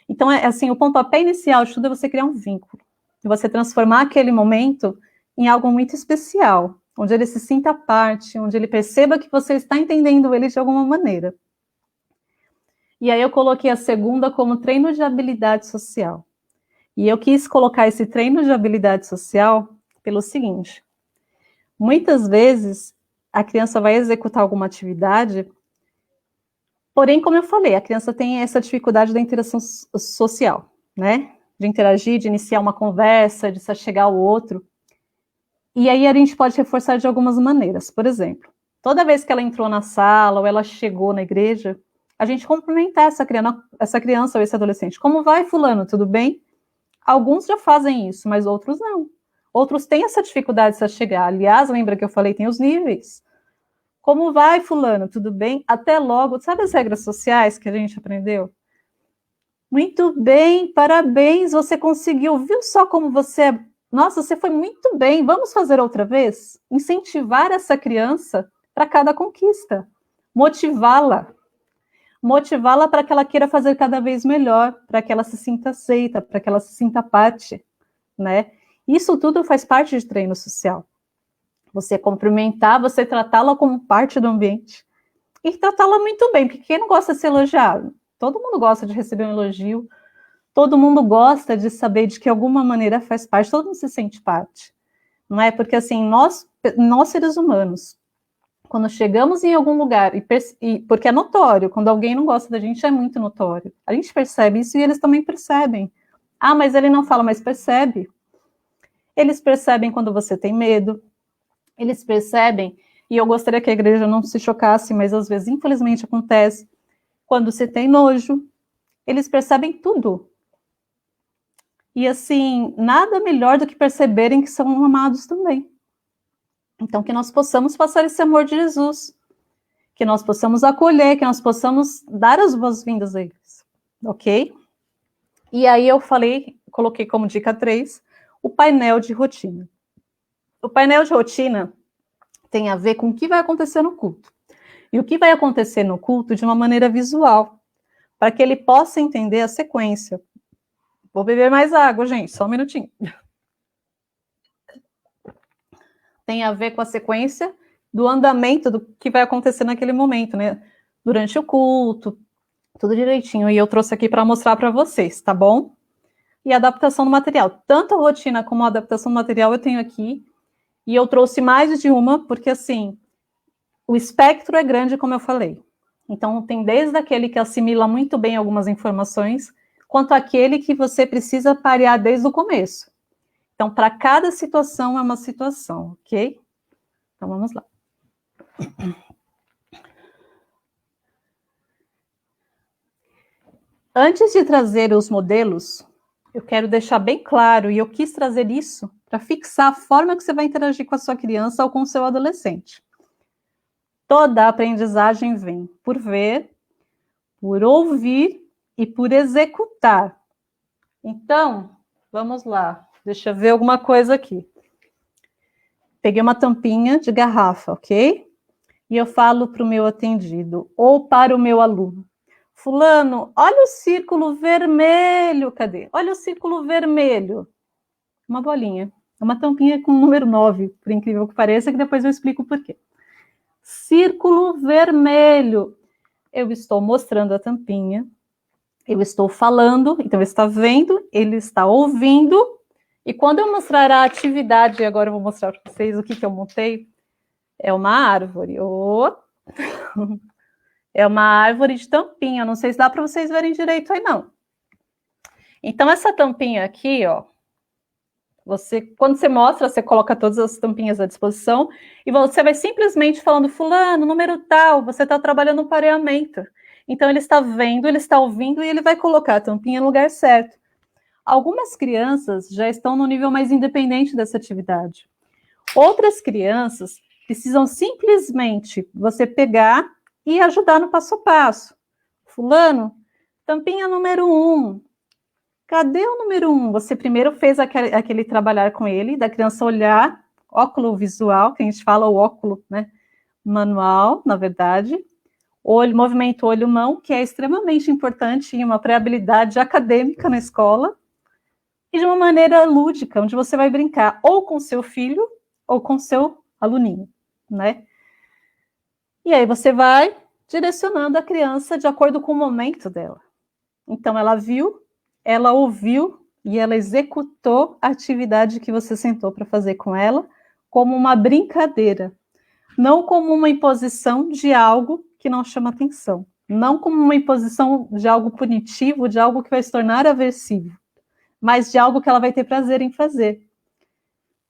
Então, é assim, o pontapé inicial de tudo é você criar um vínculo, você transformar aquele momento em algo muito especial, onde ele se sinta parte, onde ele perceba que você está entendendo ele de alguma maneira. E aí eu coloquei a segunda como treino de habilidade social. E eu quis colocar esse treino de habilidade social pelo seguinte: muitas vezes a criança vai executar alguma atividade, porém, como eu falei, a criança tem essa dificuldade da interação social, né? De interagir, de iniciar uma conversa, de se chegar ao outro. E aí a gente pode reforçar de algumas maneiras. Por exemplo, toda vez que ela entrou na sala ou ela chegou na igreja, a gente cumprimentar essa criança ou esse adolescente. Como vai, fulano? Tudo bem? Alguns já fazem isso, mas outros não. Outros têm essa dificuldade de se chegar. Aliás, lembra que eu falei, tem os níveis. Como vai, fulano? Tudo bem? Até logo. Sabe as regras sociais que a gente aprendeu? Muito bem, parabéns, você conseguiu. Viu só como você é? Nossa, você foi muito bem. Vamos fazer outra vez? Incentivar essa criança para cada conquista. Motivá-la. Motivá-la para que ela queira fazer cada vez melhor, para que ela se sinta aceita, para que ela se sinta parte, né? Isso tudo faz parte de treino social. Você cumprimentar, você tratá-la como parte do ambiente e tratá-la muito bem, porque quem não gosta de ser elogiado? Todo mundo gosta de receber um elogio, todo mundo gosta de saber de que alguma maneira faz parte, todo mundo se sente parte, não é? Porque assim, nós seres humanos, quando chegamos em algum lugar, porque é notório, quando alguém não gosta da gente, é muito notório. A gente percebe isso e eles também percebem. Ah, mas ele não fala, mas percebe. Eles percebem quando você tem medo, eles percebem, e eu gostaria que a igreja não se chocasse, mas às vezes, infelizmente, acontece, quando você tem nojo, eles percebem tudo. E assim, nada melhor do que perceberem que são amados também. Então, que nós possamos passar esse amor de Jesus, que nós possamos acolher, que nós possamos dar as boas-vindas a eles, ok? E aí eu coloquei como dica 3, o painel de rotina. O painel de rotina tem a ver com o que vai acontecer no culto. E o que vai acontecer no culto de uma maneira visual, para que ele possa entender a sequência. Vou beber mais água, gente, só um minutinho. Tem a ver com a sequência do andamento do que vai acontecer naquele momento, né? Durante o culto, tudo direitinho. E eu trouxe aqui para mostrar para vocês, tá bom? E a adaptação do material. Tanto a rotina como a adaptação do material eu tenho aqui. E eu trouxe mais de uma, porque assim, o espectro é grande, como eu falei. Então, tem desde aquele que assimila muito bem algumas informações, quanto aquele que você precisa parear desde o começo. Então, para cada situação é uma situação, ok? Então, vamos lá. Antes de trazer os modelos, eu quero deixar bem claro, e eu quis trazer isso para fixar a forma que você vai interagir com a sua criança ou com o seu adolescente. Toda a aprendizagem vem por ver, por ouvir e por executar. Então, vamos lá. Deixa eu ver alguma coisa aqui. Peguei uma tampinha de garrafa, ok? E eu falo para o meu atendido, ou para o meu aluno, fulano, olha o círculo vermelho, cadê? Olha o círculo vermelho. Uma bolinha. É uma tampinha com o número 9, por incrível que pareça, que depois eu explico o porquê. Círculo vermelho. Eu estou mostrando a tampinha, eu estou falando, então ele está vendo, ele está ouvindo, e quando eu mostrar a atividade, agora eu vou mostrar para vocês o que eu montei, é uma árvore. É uma árvore de tampinha, não sei se dá para vocês verem direito aí, não. Então, essa tampinha aqui, ó, quando você mostra, você coloca todas as tampinhas à disposição, e você vai simplesmente falando, fulano, número tal, você está trabalhando no pareamento. Então, ele está vendo, ele está ouvindo, e ele vai colocar a tampinha no lugar certo. Algumas crianças já estão no nível mais independente dessa atividade. Outras crianças precisam simplesmente você pegar e ajudar no passo a passo. Fulano, tampinha número 1. Cadê o número 1? Você primeiro fez aquele trabalhar com ele, da criança olhar, óculo visual, que a gente fala o óculo, né? manual, na verdade, olho, movimento olho-mão, que é extremamente importante em uma pré-habilidade acadêmica na escola, e de uma maneira lúdica, onde você vai brincar ou com seu filho ou com seu aluninho, né? E aí você vai direcionando a criança de acordo com o momento dela. Então ela viu, ela ouviu e ela executou a atividade que você sentou para fazer com ela, como uma brincadeira, não como uma imposição de algo que não chama atenção, não como uma imposição de algo punitivo, de algo que vai se tornar aversivo, mas de algo que ela vai ter prazer em fazer.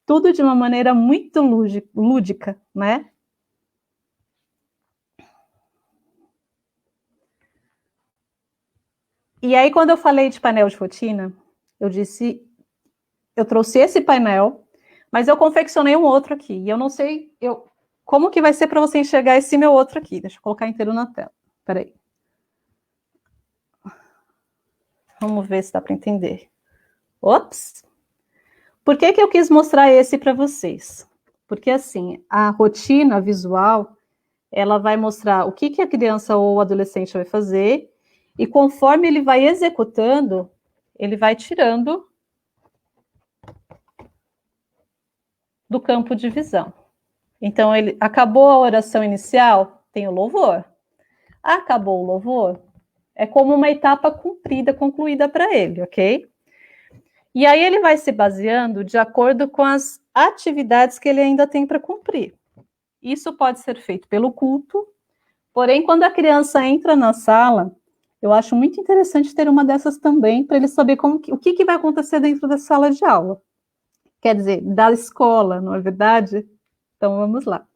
Tudo de uma maneira muito lúdica, né? E aí, quando eu falei de painel de rotina, eu trouxe esse painel, mas eu confeccionei um outro aqui, e eu não sei como que vai ser para você enxergar esse meu outro aqui. Deixa eu colocar inteiro na tela. Espera aí. Vamos ver se dá para entender. Ops! Por que eu quis mostrar esse para vocês? Porque, assim, a rotina visual, ela vai mostrar o que a criança ou o adolescente vai fazer, e conforme ele vai executando, ele vai tirando do campo de visão. Então, ele acabou a oração inicial, tem o louvor. Acabou o louvor, é como uma etapa cumprida, concluída para ele, ok? E aí ele vai se baseando de acordo com as atividades que ele ainda tem para cumprir. Isso pode ser feito pelo culto, porém, quando a criança entra na sala, eu acho muito interessante ter uma dessas também, para ele saber o que vai acontecer dentro da sala de aula. Quer dizer, da escola, não é verdade? Então, vamos lá.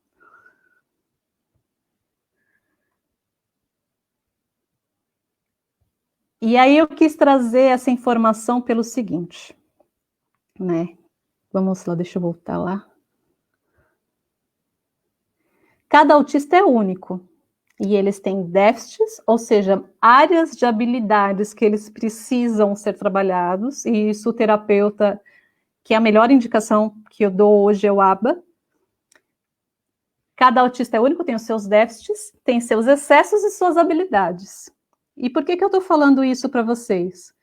E aí eu quis trazer essa informação pelo seguinte, né? Vamos lá, deixa eu voltar lá. Cada autista é único e eles têm déficits, ou seja, áreas de habilidades que eles precisam ser trabalhados, e isso o terapeuta, que é a melhor indicação que eu dou hoje é o ABA. Cada autista é único, tem os seus déficits, tem seus excessos e suas habilidades. E por que eu estou falando isso para vocês?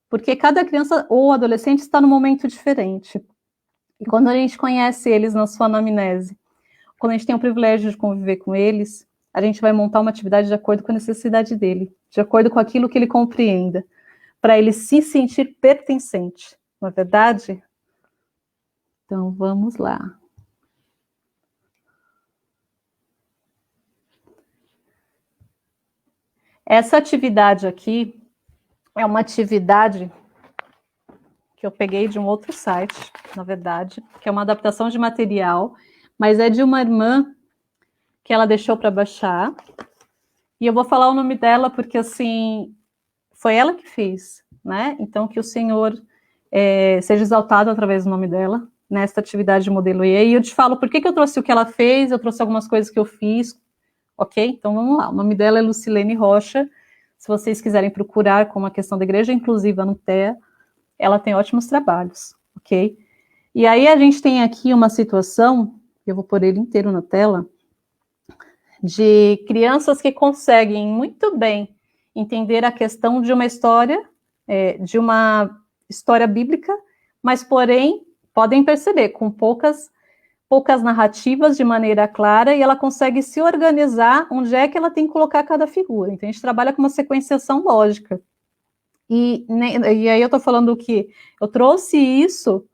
Porque cada criança ou adolescente está num momento diferente. E quando a gente conhece eles na sua anamnese, quando a gente tem o privilégio de conviver com eles, a gente vai montar uma atividade de acordo com a necessidade dele, de acordo com aquilo que ele compreenda, para ele se sentir pertencente, não é verdade? Então, vamos lá. Essa atividade aqui é uma atividade que eu peguei de um outro site, na verdade, que é uma adaptação de material, mas é de uma irmã que ela deixou para baixar. E eu vou falar o nome dela porque, assim, foi ela que fez, né? Então, que o Senhor seja exaltado através do nome dela, nesta atividade de modelo E. E eu te falo por que eu trouxe o que ela fez, eu trouxe algumas coisas que eu fiz, ok? Então, vamos lá. O nome dela é Lucilene Rocha. Se vocês quiserem procurar com uma questão da igreja inclusiva no TEA, ela tem ótimos trabalhos, ok? E aí a gente tem aqui uma situação, eu vou pôr ele inteiro na tela, de crianças que conseguem muito bem entender a questão de uma história bíblica, mas, porém, podem perceber, com poucas narrativas de maneira clara, e ela consegue se organizar onde é que ela tem que colocar cada figura. Então, a gente trabalha com uma sequenciação lógica. E aí eu estou falando que eu trouxe isso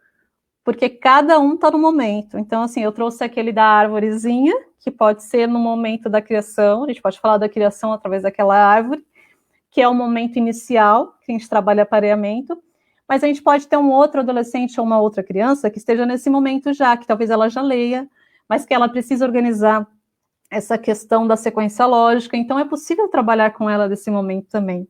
porque cada um está no momento. Então, assim, eu trouxe aquele da árvorezinha, que pode ser no momento da criação, a gente pode falar da criação através daquela árvore, que é o momento inicial, que a gente trabalha pareamento, mas a gente pode ter um outro adolescente ou uma outra criança que esteja nesse momento já, que talvez ela já leia, mas que ela precisa organizar essa questão da sequência lógica, então é possível trabalhar com ela nesse momento também.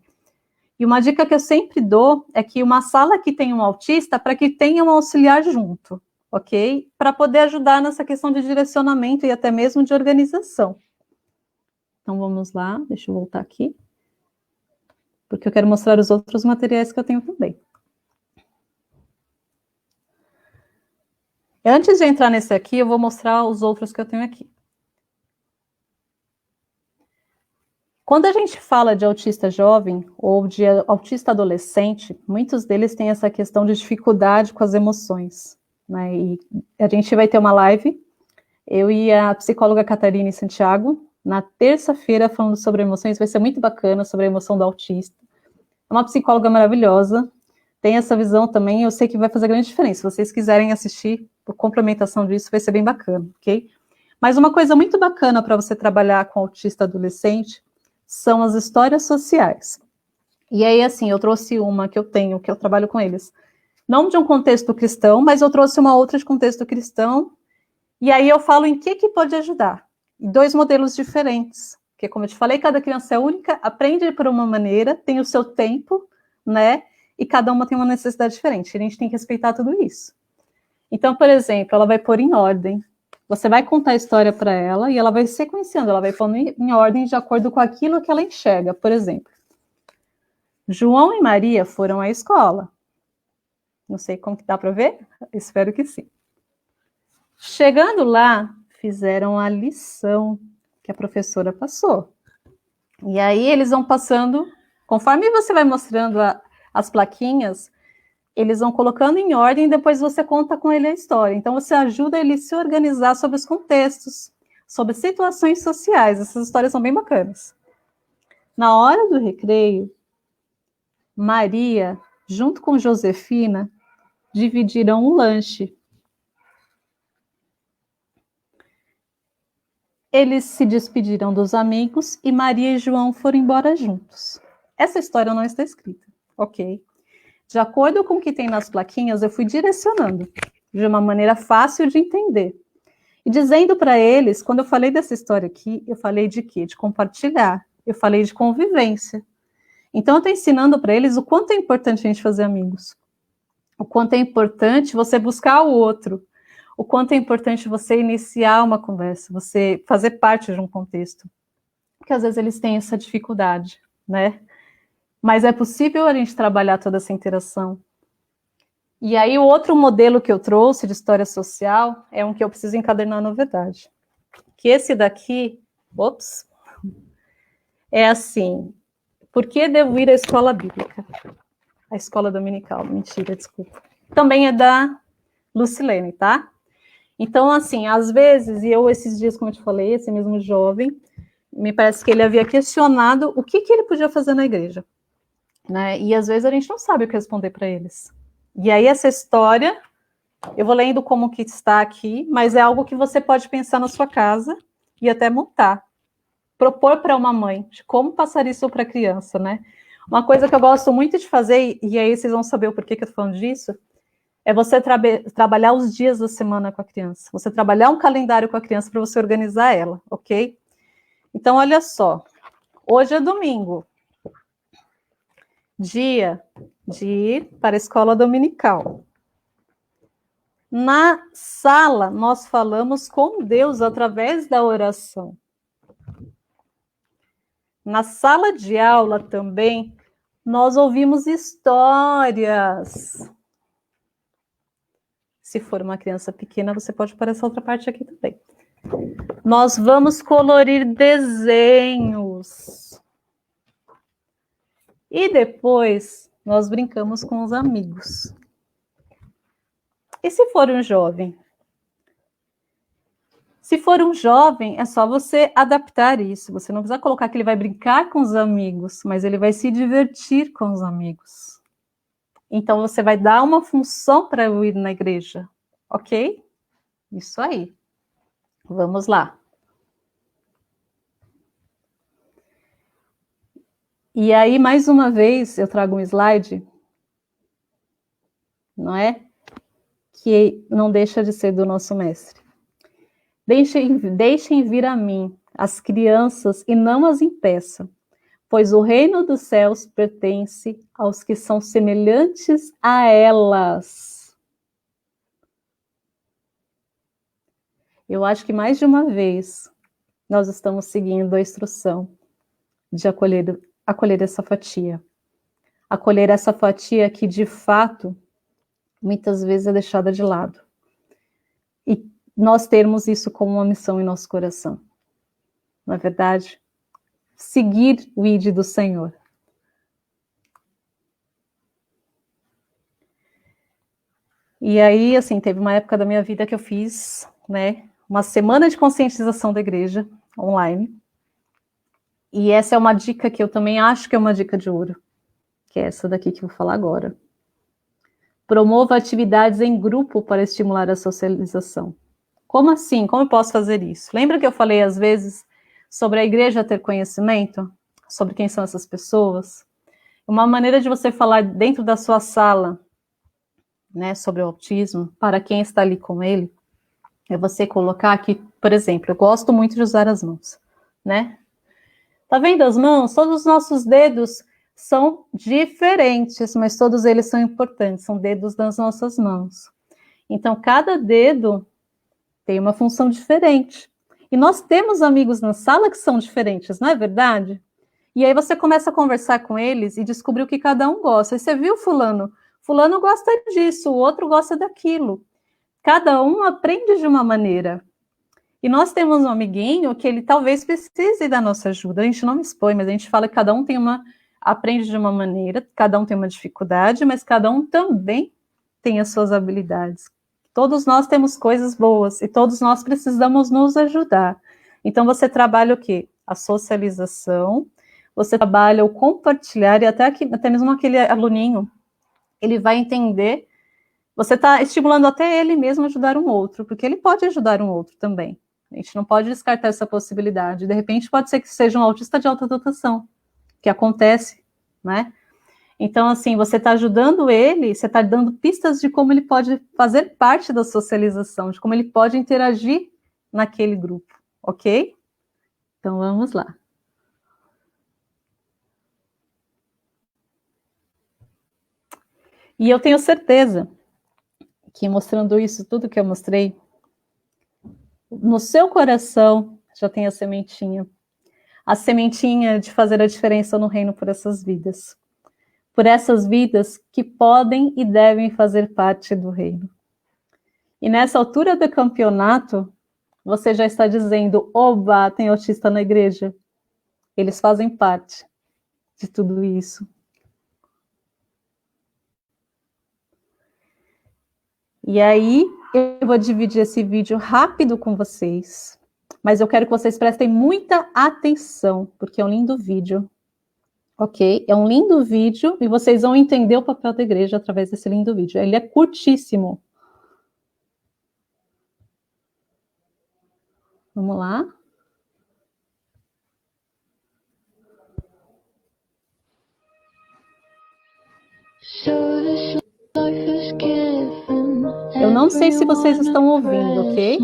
E uma dica que eu sempre dou é que uma sala que tem um autista, para que tenha um auxiliar junto, ok? Para poder ajudar nessa questão de direcionamento e até mesmo de organização. Então, vamos lá, deixa eu voltar aqui, porque eu quero mostrar os outros materiais que eu tenho também. Antes de entrar nesse aqui, eu vou mostrar os outros que eu tenho aqui. Quando a gente fala de autista jovem ou de autista adolescente, muitos deles têm essa questão de dificuldade com as emoções, né? E a gente vai ter uma live, eu e a psicóloga Catarina Santiago, na terça-feira, falando sobre emoções, vai ser muito bacana, sobre a emoção do autista. É uma psicóloga maravilhosa, tem essa visão também, eu sei que vai fazer grande diferença. Se vocês quiserem assistir, por complementação disso, vai ser bem bacana, ok? Mas uma coisa muito bacana para você trabalhar com autista adolescente são as histórias sociais. E aí, assim, eu trouxe uma que eu tenho, que eu trabalho com eles. Não de um contexto cristão, mas eu trouxe uma outra de contexto cristão. E aí eu falo em que pode ajudar. E 2 modelos diferentes. Porque, como eu te falei, cada criança é única, aprende por uma maneira, tem o seu tempo, né? E cada uma tem uma necessidade diferente. A gente tem que respeitar tudo isso. Então, por exemplo, ela vai pôr em ordem. Você vai contar a história para ela e ela vai sequenciando, ela vai pondo em ordem de acordo com aquilo que ela enxerga. Por exemplo, João e Maria foram à escola. Não sei como que dá para ver, espero que sim. Chegando lá, fizeram a lição que a professora passou. E aí eles vão passando, conforme você vai mostrando as plaquinhas, eles vão colocando em ordem e depois você conta com ele a história. Então você ajuda ele a se organizar sobre os contextos, sobre situações sociais. Essas histórias são bem bacanas. Na hora do recreio, Maria, junto com Josefina, dividiram um lanche. Eles se despediram dos amigos e Maria e João foram embora juntos. Essa história não está escrita, ok? De acordo com o que tem nas plaquinhas, eu fui direcionando de uma maneira fácil de entender. E dizendo para eles, quando eu falei dessa história aqui, eu falei de quê? De compartilhar. Eu falei de convivência. Então, eu estou ensinando para eles o quanto é importante a gente fazer amigos. O quanto é importante você buscar o outro. O quanto é importante você iniciar uma conversa, você fazer parte de um contexto. Porque às vezes eles têm essa dificuldade, né? Mas é possível a gente trabalhar toda essa interação. E aí o outro modelo que eu trouxe de história social é um que eu preciso encadernar na verdade. Que esse daqui, é assim, por que devo ir à escola bíblica? A escola dominical, mentira, desculpa. Também é da Lucilene, tá? Então, assim, às vezes, e eu esses dias, como eu te falei, esse mesmo jovem, me parece que ele havia questionado o que ele podia fazer na igreja, né? E às vezes a gente não sabe o que responder para eles. E aí essa história, eu vou lendo como que está aqui, mas é algo que você pode pensar na sua casa e até montar. Propor para uma mãe de como passar isso para a criança, né? Uma coisa que eu gosto muito de fazer, e aí vocês vão saber o porquê que eu estou falando disso, é você trabalhar os dias da semana com a criança. Você trabalhar um calendário com a criança para você organizar ela, ok? Então, olha só. Hoje é domingo. Dia de ir para a escola dominical. Na sala, nós falamos com Deus através da oração. Na sala de aula também, nós ouvimos histórias. Se for uma criança pequena, você pode pôr essa outra parte aqui também. Nós vamos colorir desenhos. E depois, nós brincamos com os amigos. E se for um jovem? Se for um jovem, é só você adaptar isso. Você não precisa colocar que ele vai brincar com os amigos, mas ele vai se divertir com os amigos. Então, você vai dar uma função para eu ir na igreja, ok? Isso aí. Vamos lá. E aí, mais uma vez, eu trago um slide, não é? Que não deixa de ser do nosso mestre. Deixem vir a mim as crianças e não as impeçam, pois o reino dos céus pertence aos que são semelhantes a elas. Eu acho que mais de uma vez nós estamos seguindo a instrução de acolher essa fatia. Acolher essa fatia que, de fato, muitas vezes é deixada de lado. E nós termos isso como uma missão em nosso coração. Não é verdade? seguir o ID do Senhor. E aí, assim, teve uma época da minha vida que eu fiz, né, uma semana de conscientização da igreja, online. E essa é uma dica que eu também acho que é uma dica de ouro, que é essa daqui que eu vou falar agora. Promova atividades em grupo para estimular a socialização. Como assim? Como eu posso fazer isso? Lembra que eu falei, às vezes, sobre a igreja ter conhecimento? Sobre quem são essas pessoas? Uma maneira de você falar dentro da sua sala, né, sobre o autismo, para quem está ali com ele, é você colocar aqui, por exemplo, eu gosto muito de usar as mãos, né? Tá vendo as mãos? Todos os nossos dedos são diferentes, mas todos eles são importantes, são dedos das nossas mãos. Então, cada dedo tem uma função diferente. E nós temos amigos na sala que são diferentes, não é verdade? E aí você começa a conversar com eles e descobrir o que cada um gosta. E você viu fulano? Fulano gosta disso, o outro gosta daquilo. Cada um aprende de uma maneira. E nós temos um amiguinho que ele talvez precise da nossa ajuda. A gente não expõe, mas a gente fala que cada um aprende de uma maneira, cada um tem uma dificuldade, mas cada um também tem as suas habilidades. Todos nós temos coisas boas e todos nós precisamos nos ajudar. Então você trabalha o quê? A socialização, você trabalha o compartilhar e até mesmo aquele aluninho, ele vai entender, você está estimulando até ele mesmo a ajudar um outro, porque ele pode ajudar um outro também. A gente não pode descartar essa possibilidade. De repente pode ser que seja um autista de alta dotação, que acontece, né? Então, assim, você está ajudando ele, você está dando pistas de como ele pode fazer parte da socialização, de como ele pode interagir naquele grupo, ok? Então, vamos lá. E eu tenho certeza que mostrando isso, tudo que eu mostrei, no seu coração já tem a sementinha de fazer a diferença no reino por essas vidas que podem e devem fazer parte do reino. E nessa altura do campeonato, você já está dizendo, oba, tem autista na igreja. Eles fazem parte de tudo isso. E aí, eu vou dividir esse vídeo rápido com vocês, mas eu quero que vocês prestem muita atenção, porque é um lindo vídeo, ok? É um lindo vídeo e vocês vão entender o papel da igreja através desse lindo vídeo. Ele é curtíssimo. Vamos lá. Eu não sei se vocês estão ouvindo, ok?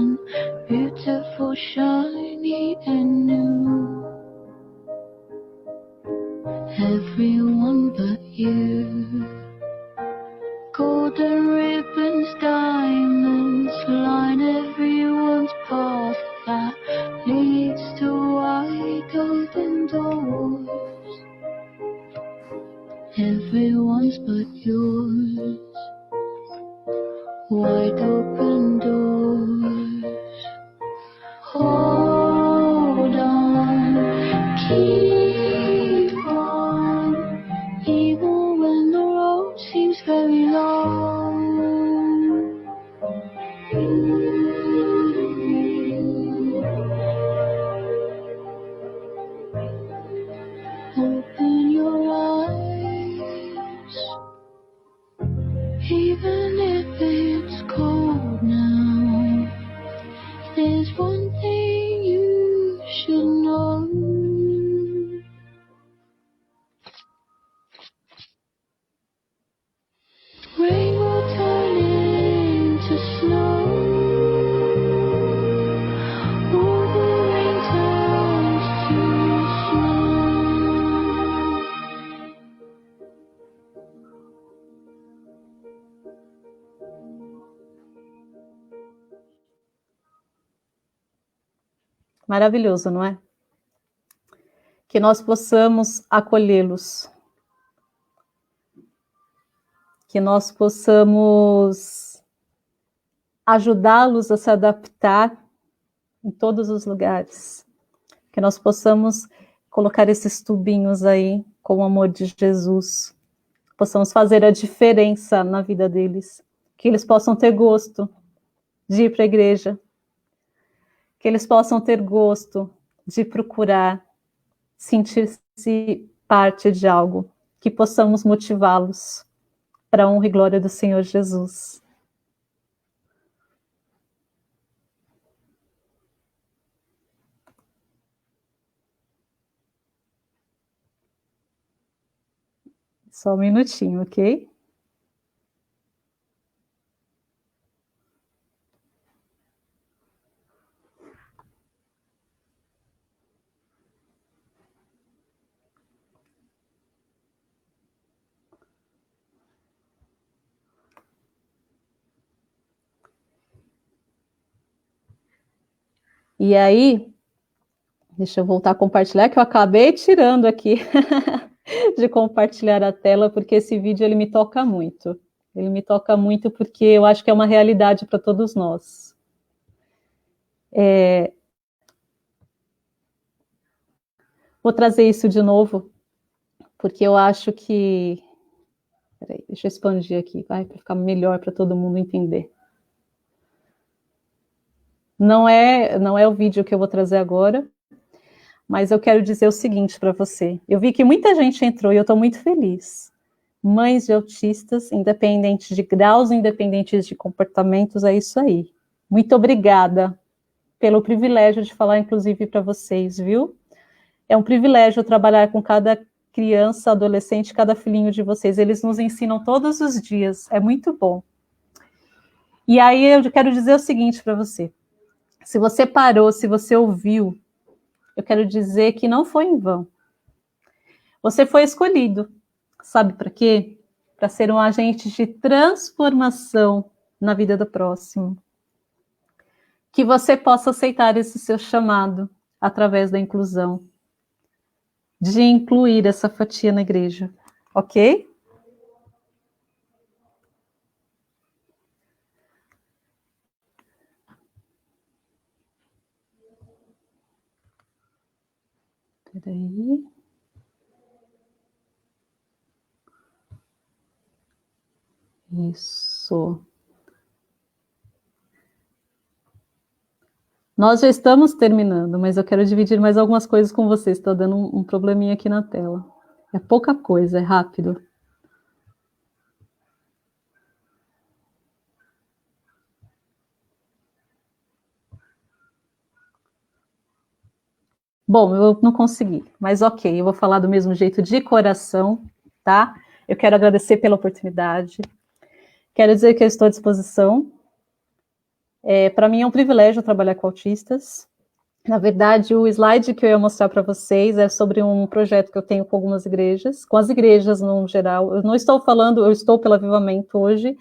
Beautiful, shiny and new. Everyone but you. Golden ribbons, diamonds line everyone's path that leads to wide open doors. Everyone's but yours. Wide open doors. Hold on, keep on, even when the road seems very long. Open your eyes, even if it's cold now. There's one thing you should know. Rain will turn into snow. All the rain turns to snow. Maravilhoso, não é? Que nós possamos acolhê-los. Que nós possamos ajudá-los a se adaptar em todos os lugares. Que nós possamos colocar esses tubinhos aí com o amor de Jesus, possamos fazer a diferença na vida deles, que eles possam ter gosto de ir para a igreja, que eles possam ter gosto de procurar sentir-se parte de algo, que possamos motivá-los para a honra e glória do Senhor Jesus. Só um minutinho, ok? E aí, deixa eu voltar a compartilhar, que eu acabei tirando aqui de compartilhar a tela, porque esse vídeo ele me toca muito. Ele me toca muito porque eu acho que é uma realidade para todos nós. Vou trazer isso de novo, porque eu acho que... Peraí, deixa eu expandir aqui, vai, para ficar melhor para todo mundo entender. Não é o vídeo que eu vou trazer agora, mas eu quero dizer o seguinte para você. Eu vi que muita gente entrou e eu estou muito feliz. Mães de autistas, independentes de graus, independentes de comportamentos, é isso aí. Muito obrigada pelo privilégio de falar, inclusive, para vocês, viu? É um privilégio trabalhar com cada criança, adolescente, cada filhinho de vocês. Eles nos ensinam todos os dias, é muito bom. E aí eu quero dizer o seguinte para você. Se você parou, se você ouviu, eu quero dizer que não foi em vão. Você foi escolhido. Sabe para quê? Para ser um agente de transformação na vida do próximo. Que você possa aceitar esse seu chamado através da inclusão. De incluir essa fatia na igreja. Ok? Peraí. Isso. Nós já estamos terminando, mas eu quero dividir mais algumas coisas com vocês. Está dando um probleminha aqui na tela. É pouca coisa, é rápido. Bom, eu não consegui, mas ok, eu vou falar do mesmo jeito de coração, tá? Eu quero agradecer pela oportunidade. Quero dizer que eu estou à disposição. Para mim é um privilégio trabalhar com autistas. Na verdade, o slide que eu ia mostrar para vocês é sobre um projeto que eu tenho com algumas igrejas, com as igrejas no geral. Eu não estou falando, eu estou pelo Avivamento hoje,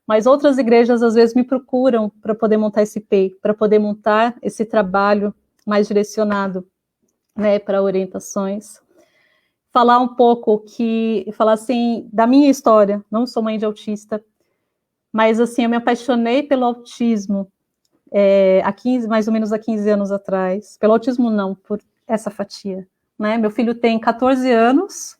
mas outras igrejas às vezes me procuram para poder montar esse PEI, para poder montar esse trabalho mais direcionado, né, para orientações. Falar um pouco falar assim, da minha história. Não sou mãe de autista, mas assim, eu me apaixonei pelo autismo mais ou menos há 15 anos atrás. Pelo autismo não, por essa fatia. Né? Meu filho tem 14 anos,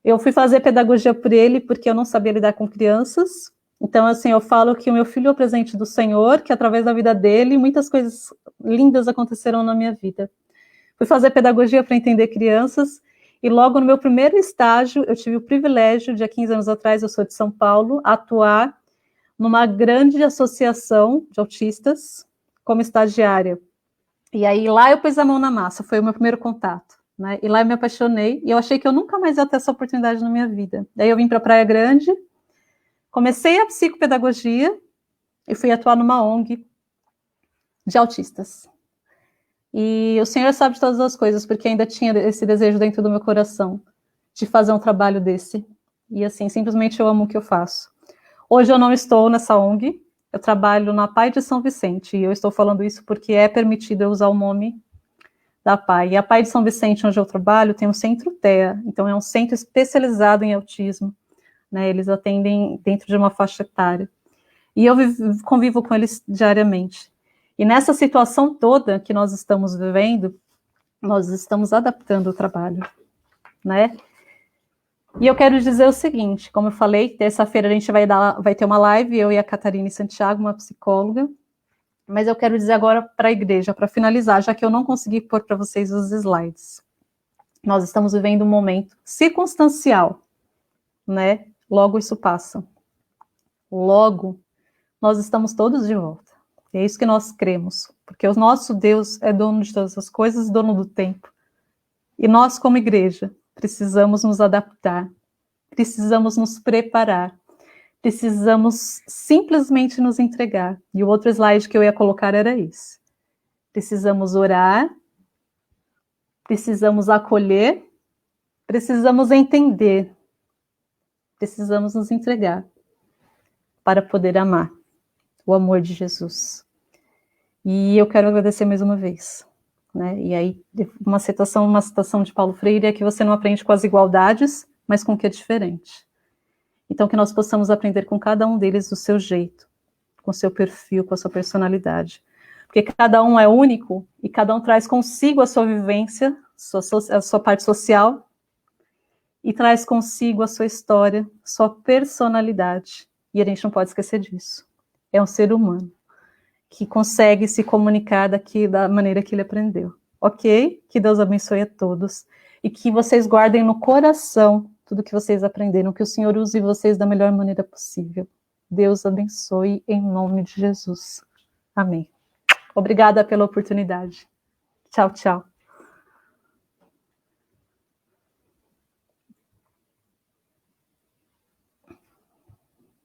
eu fui fazer pedagogia por ele porque eu não sabia lidar com crianças. Então, assim, eu falo que o meu filho é o presente do Senhor, que através da vida dele, muitas coisas lindas aconteceram na minha vida. Fui fazer pedagogia para entender crianças, e logo no meu primeiro estágio, eu tive o privilégio, de há 15 anos atrás, eu sou de São Paulo, atuar numa grande associação de autistas como estagiária. E aí lá eu pus a mão na massa, foi o meu primeiro contato. Né? E lá eu me apaixonei, e eu achei que eu nunca mais ia ter essa oportunidade na minha vida. Daí eu vim para Praia Grande, comecei a psicopedagogia, e fui atuar numa ONG de autistas. E o Senhor sabe de todas as coisas, porque ainda tinha esse desejo dentro do meu coração de fazer um trabalho desse. E assim, simplesmente eu amo o que eu faço. Hoje eu não estou nessa ONG, eu trabalho na PAI de São Vicente, e eu estou falando isso porque é permitido eu usar o nome da PAI. E a PAI de São Vicente, onde eu trabalho, tem um centro TEA, então é um centro especializado em autismo. Né? Eles atendem dentro de uma faixa etária. E eu convivo com eles diariamente. E nessa situação toda que nós estamos vivendo, nós estamos adaptando o trabalho, né? E eu quero dizer o seguinte, como eu falei, terça-feira a gente vai ter uma live, eu e a Catarina Santiago, uma psicóloga, mas eu quero dizer agora para a igreja, para finalizar, já que eu não consegui pôr para vocês os slides. Nós estamos vivendo um momento circunstancial, né? Logo isso passa. Logo, nós estamos todos de volta. É isso que nós cremos, porque o nosso Deus é dono de todas as coisas, dono do tempo. E nós, como igreja, precisamos nos adaptar, precisamos nos preparar, precisamos simplesmente nos entregar. E o outro slide que eu ia colocar era isso. Precisamos orar, precisamos acolher, precisamos entender, precisamos nos entregar para poder amar o amor de Jesus. E eu quero agradecer mais uma vez, né? E aí, uma citação de Paulo Freire é que você não aprende com as igualdades, mas com o que é diferente. Então, que nós possamos aprender com cada um deles do seu jeito, com o seu perfil, com a sua personalidade. Porque cada um é único e cada um traz consigo a sua vivência, a sua parte social, e traz consigo a sua história, sua personalidade. E a gente não pode esquecer disso. É um ser humano que consegue se comunicar da maneira que ele aprendeu. Ok? Que Deus abençoe a todos. E que vocês guardem no coração tudo que vocês aprenderam, que o Senhor use vocês da melhor maneira possível. Deus abençoe em nome de Jesus. Amém. Obrigada pela oportunidade. Tchau, tchau.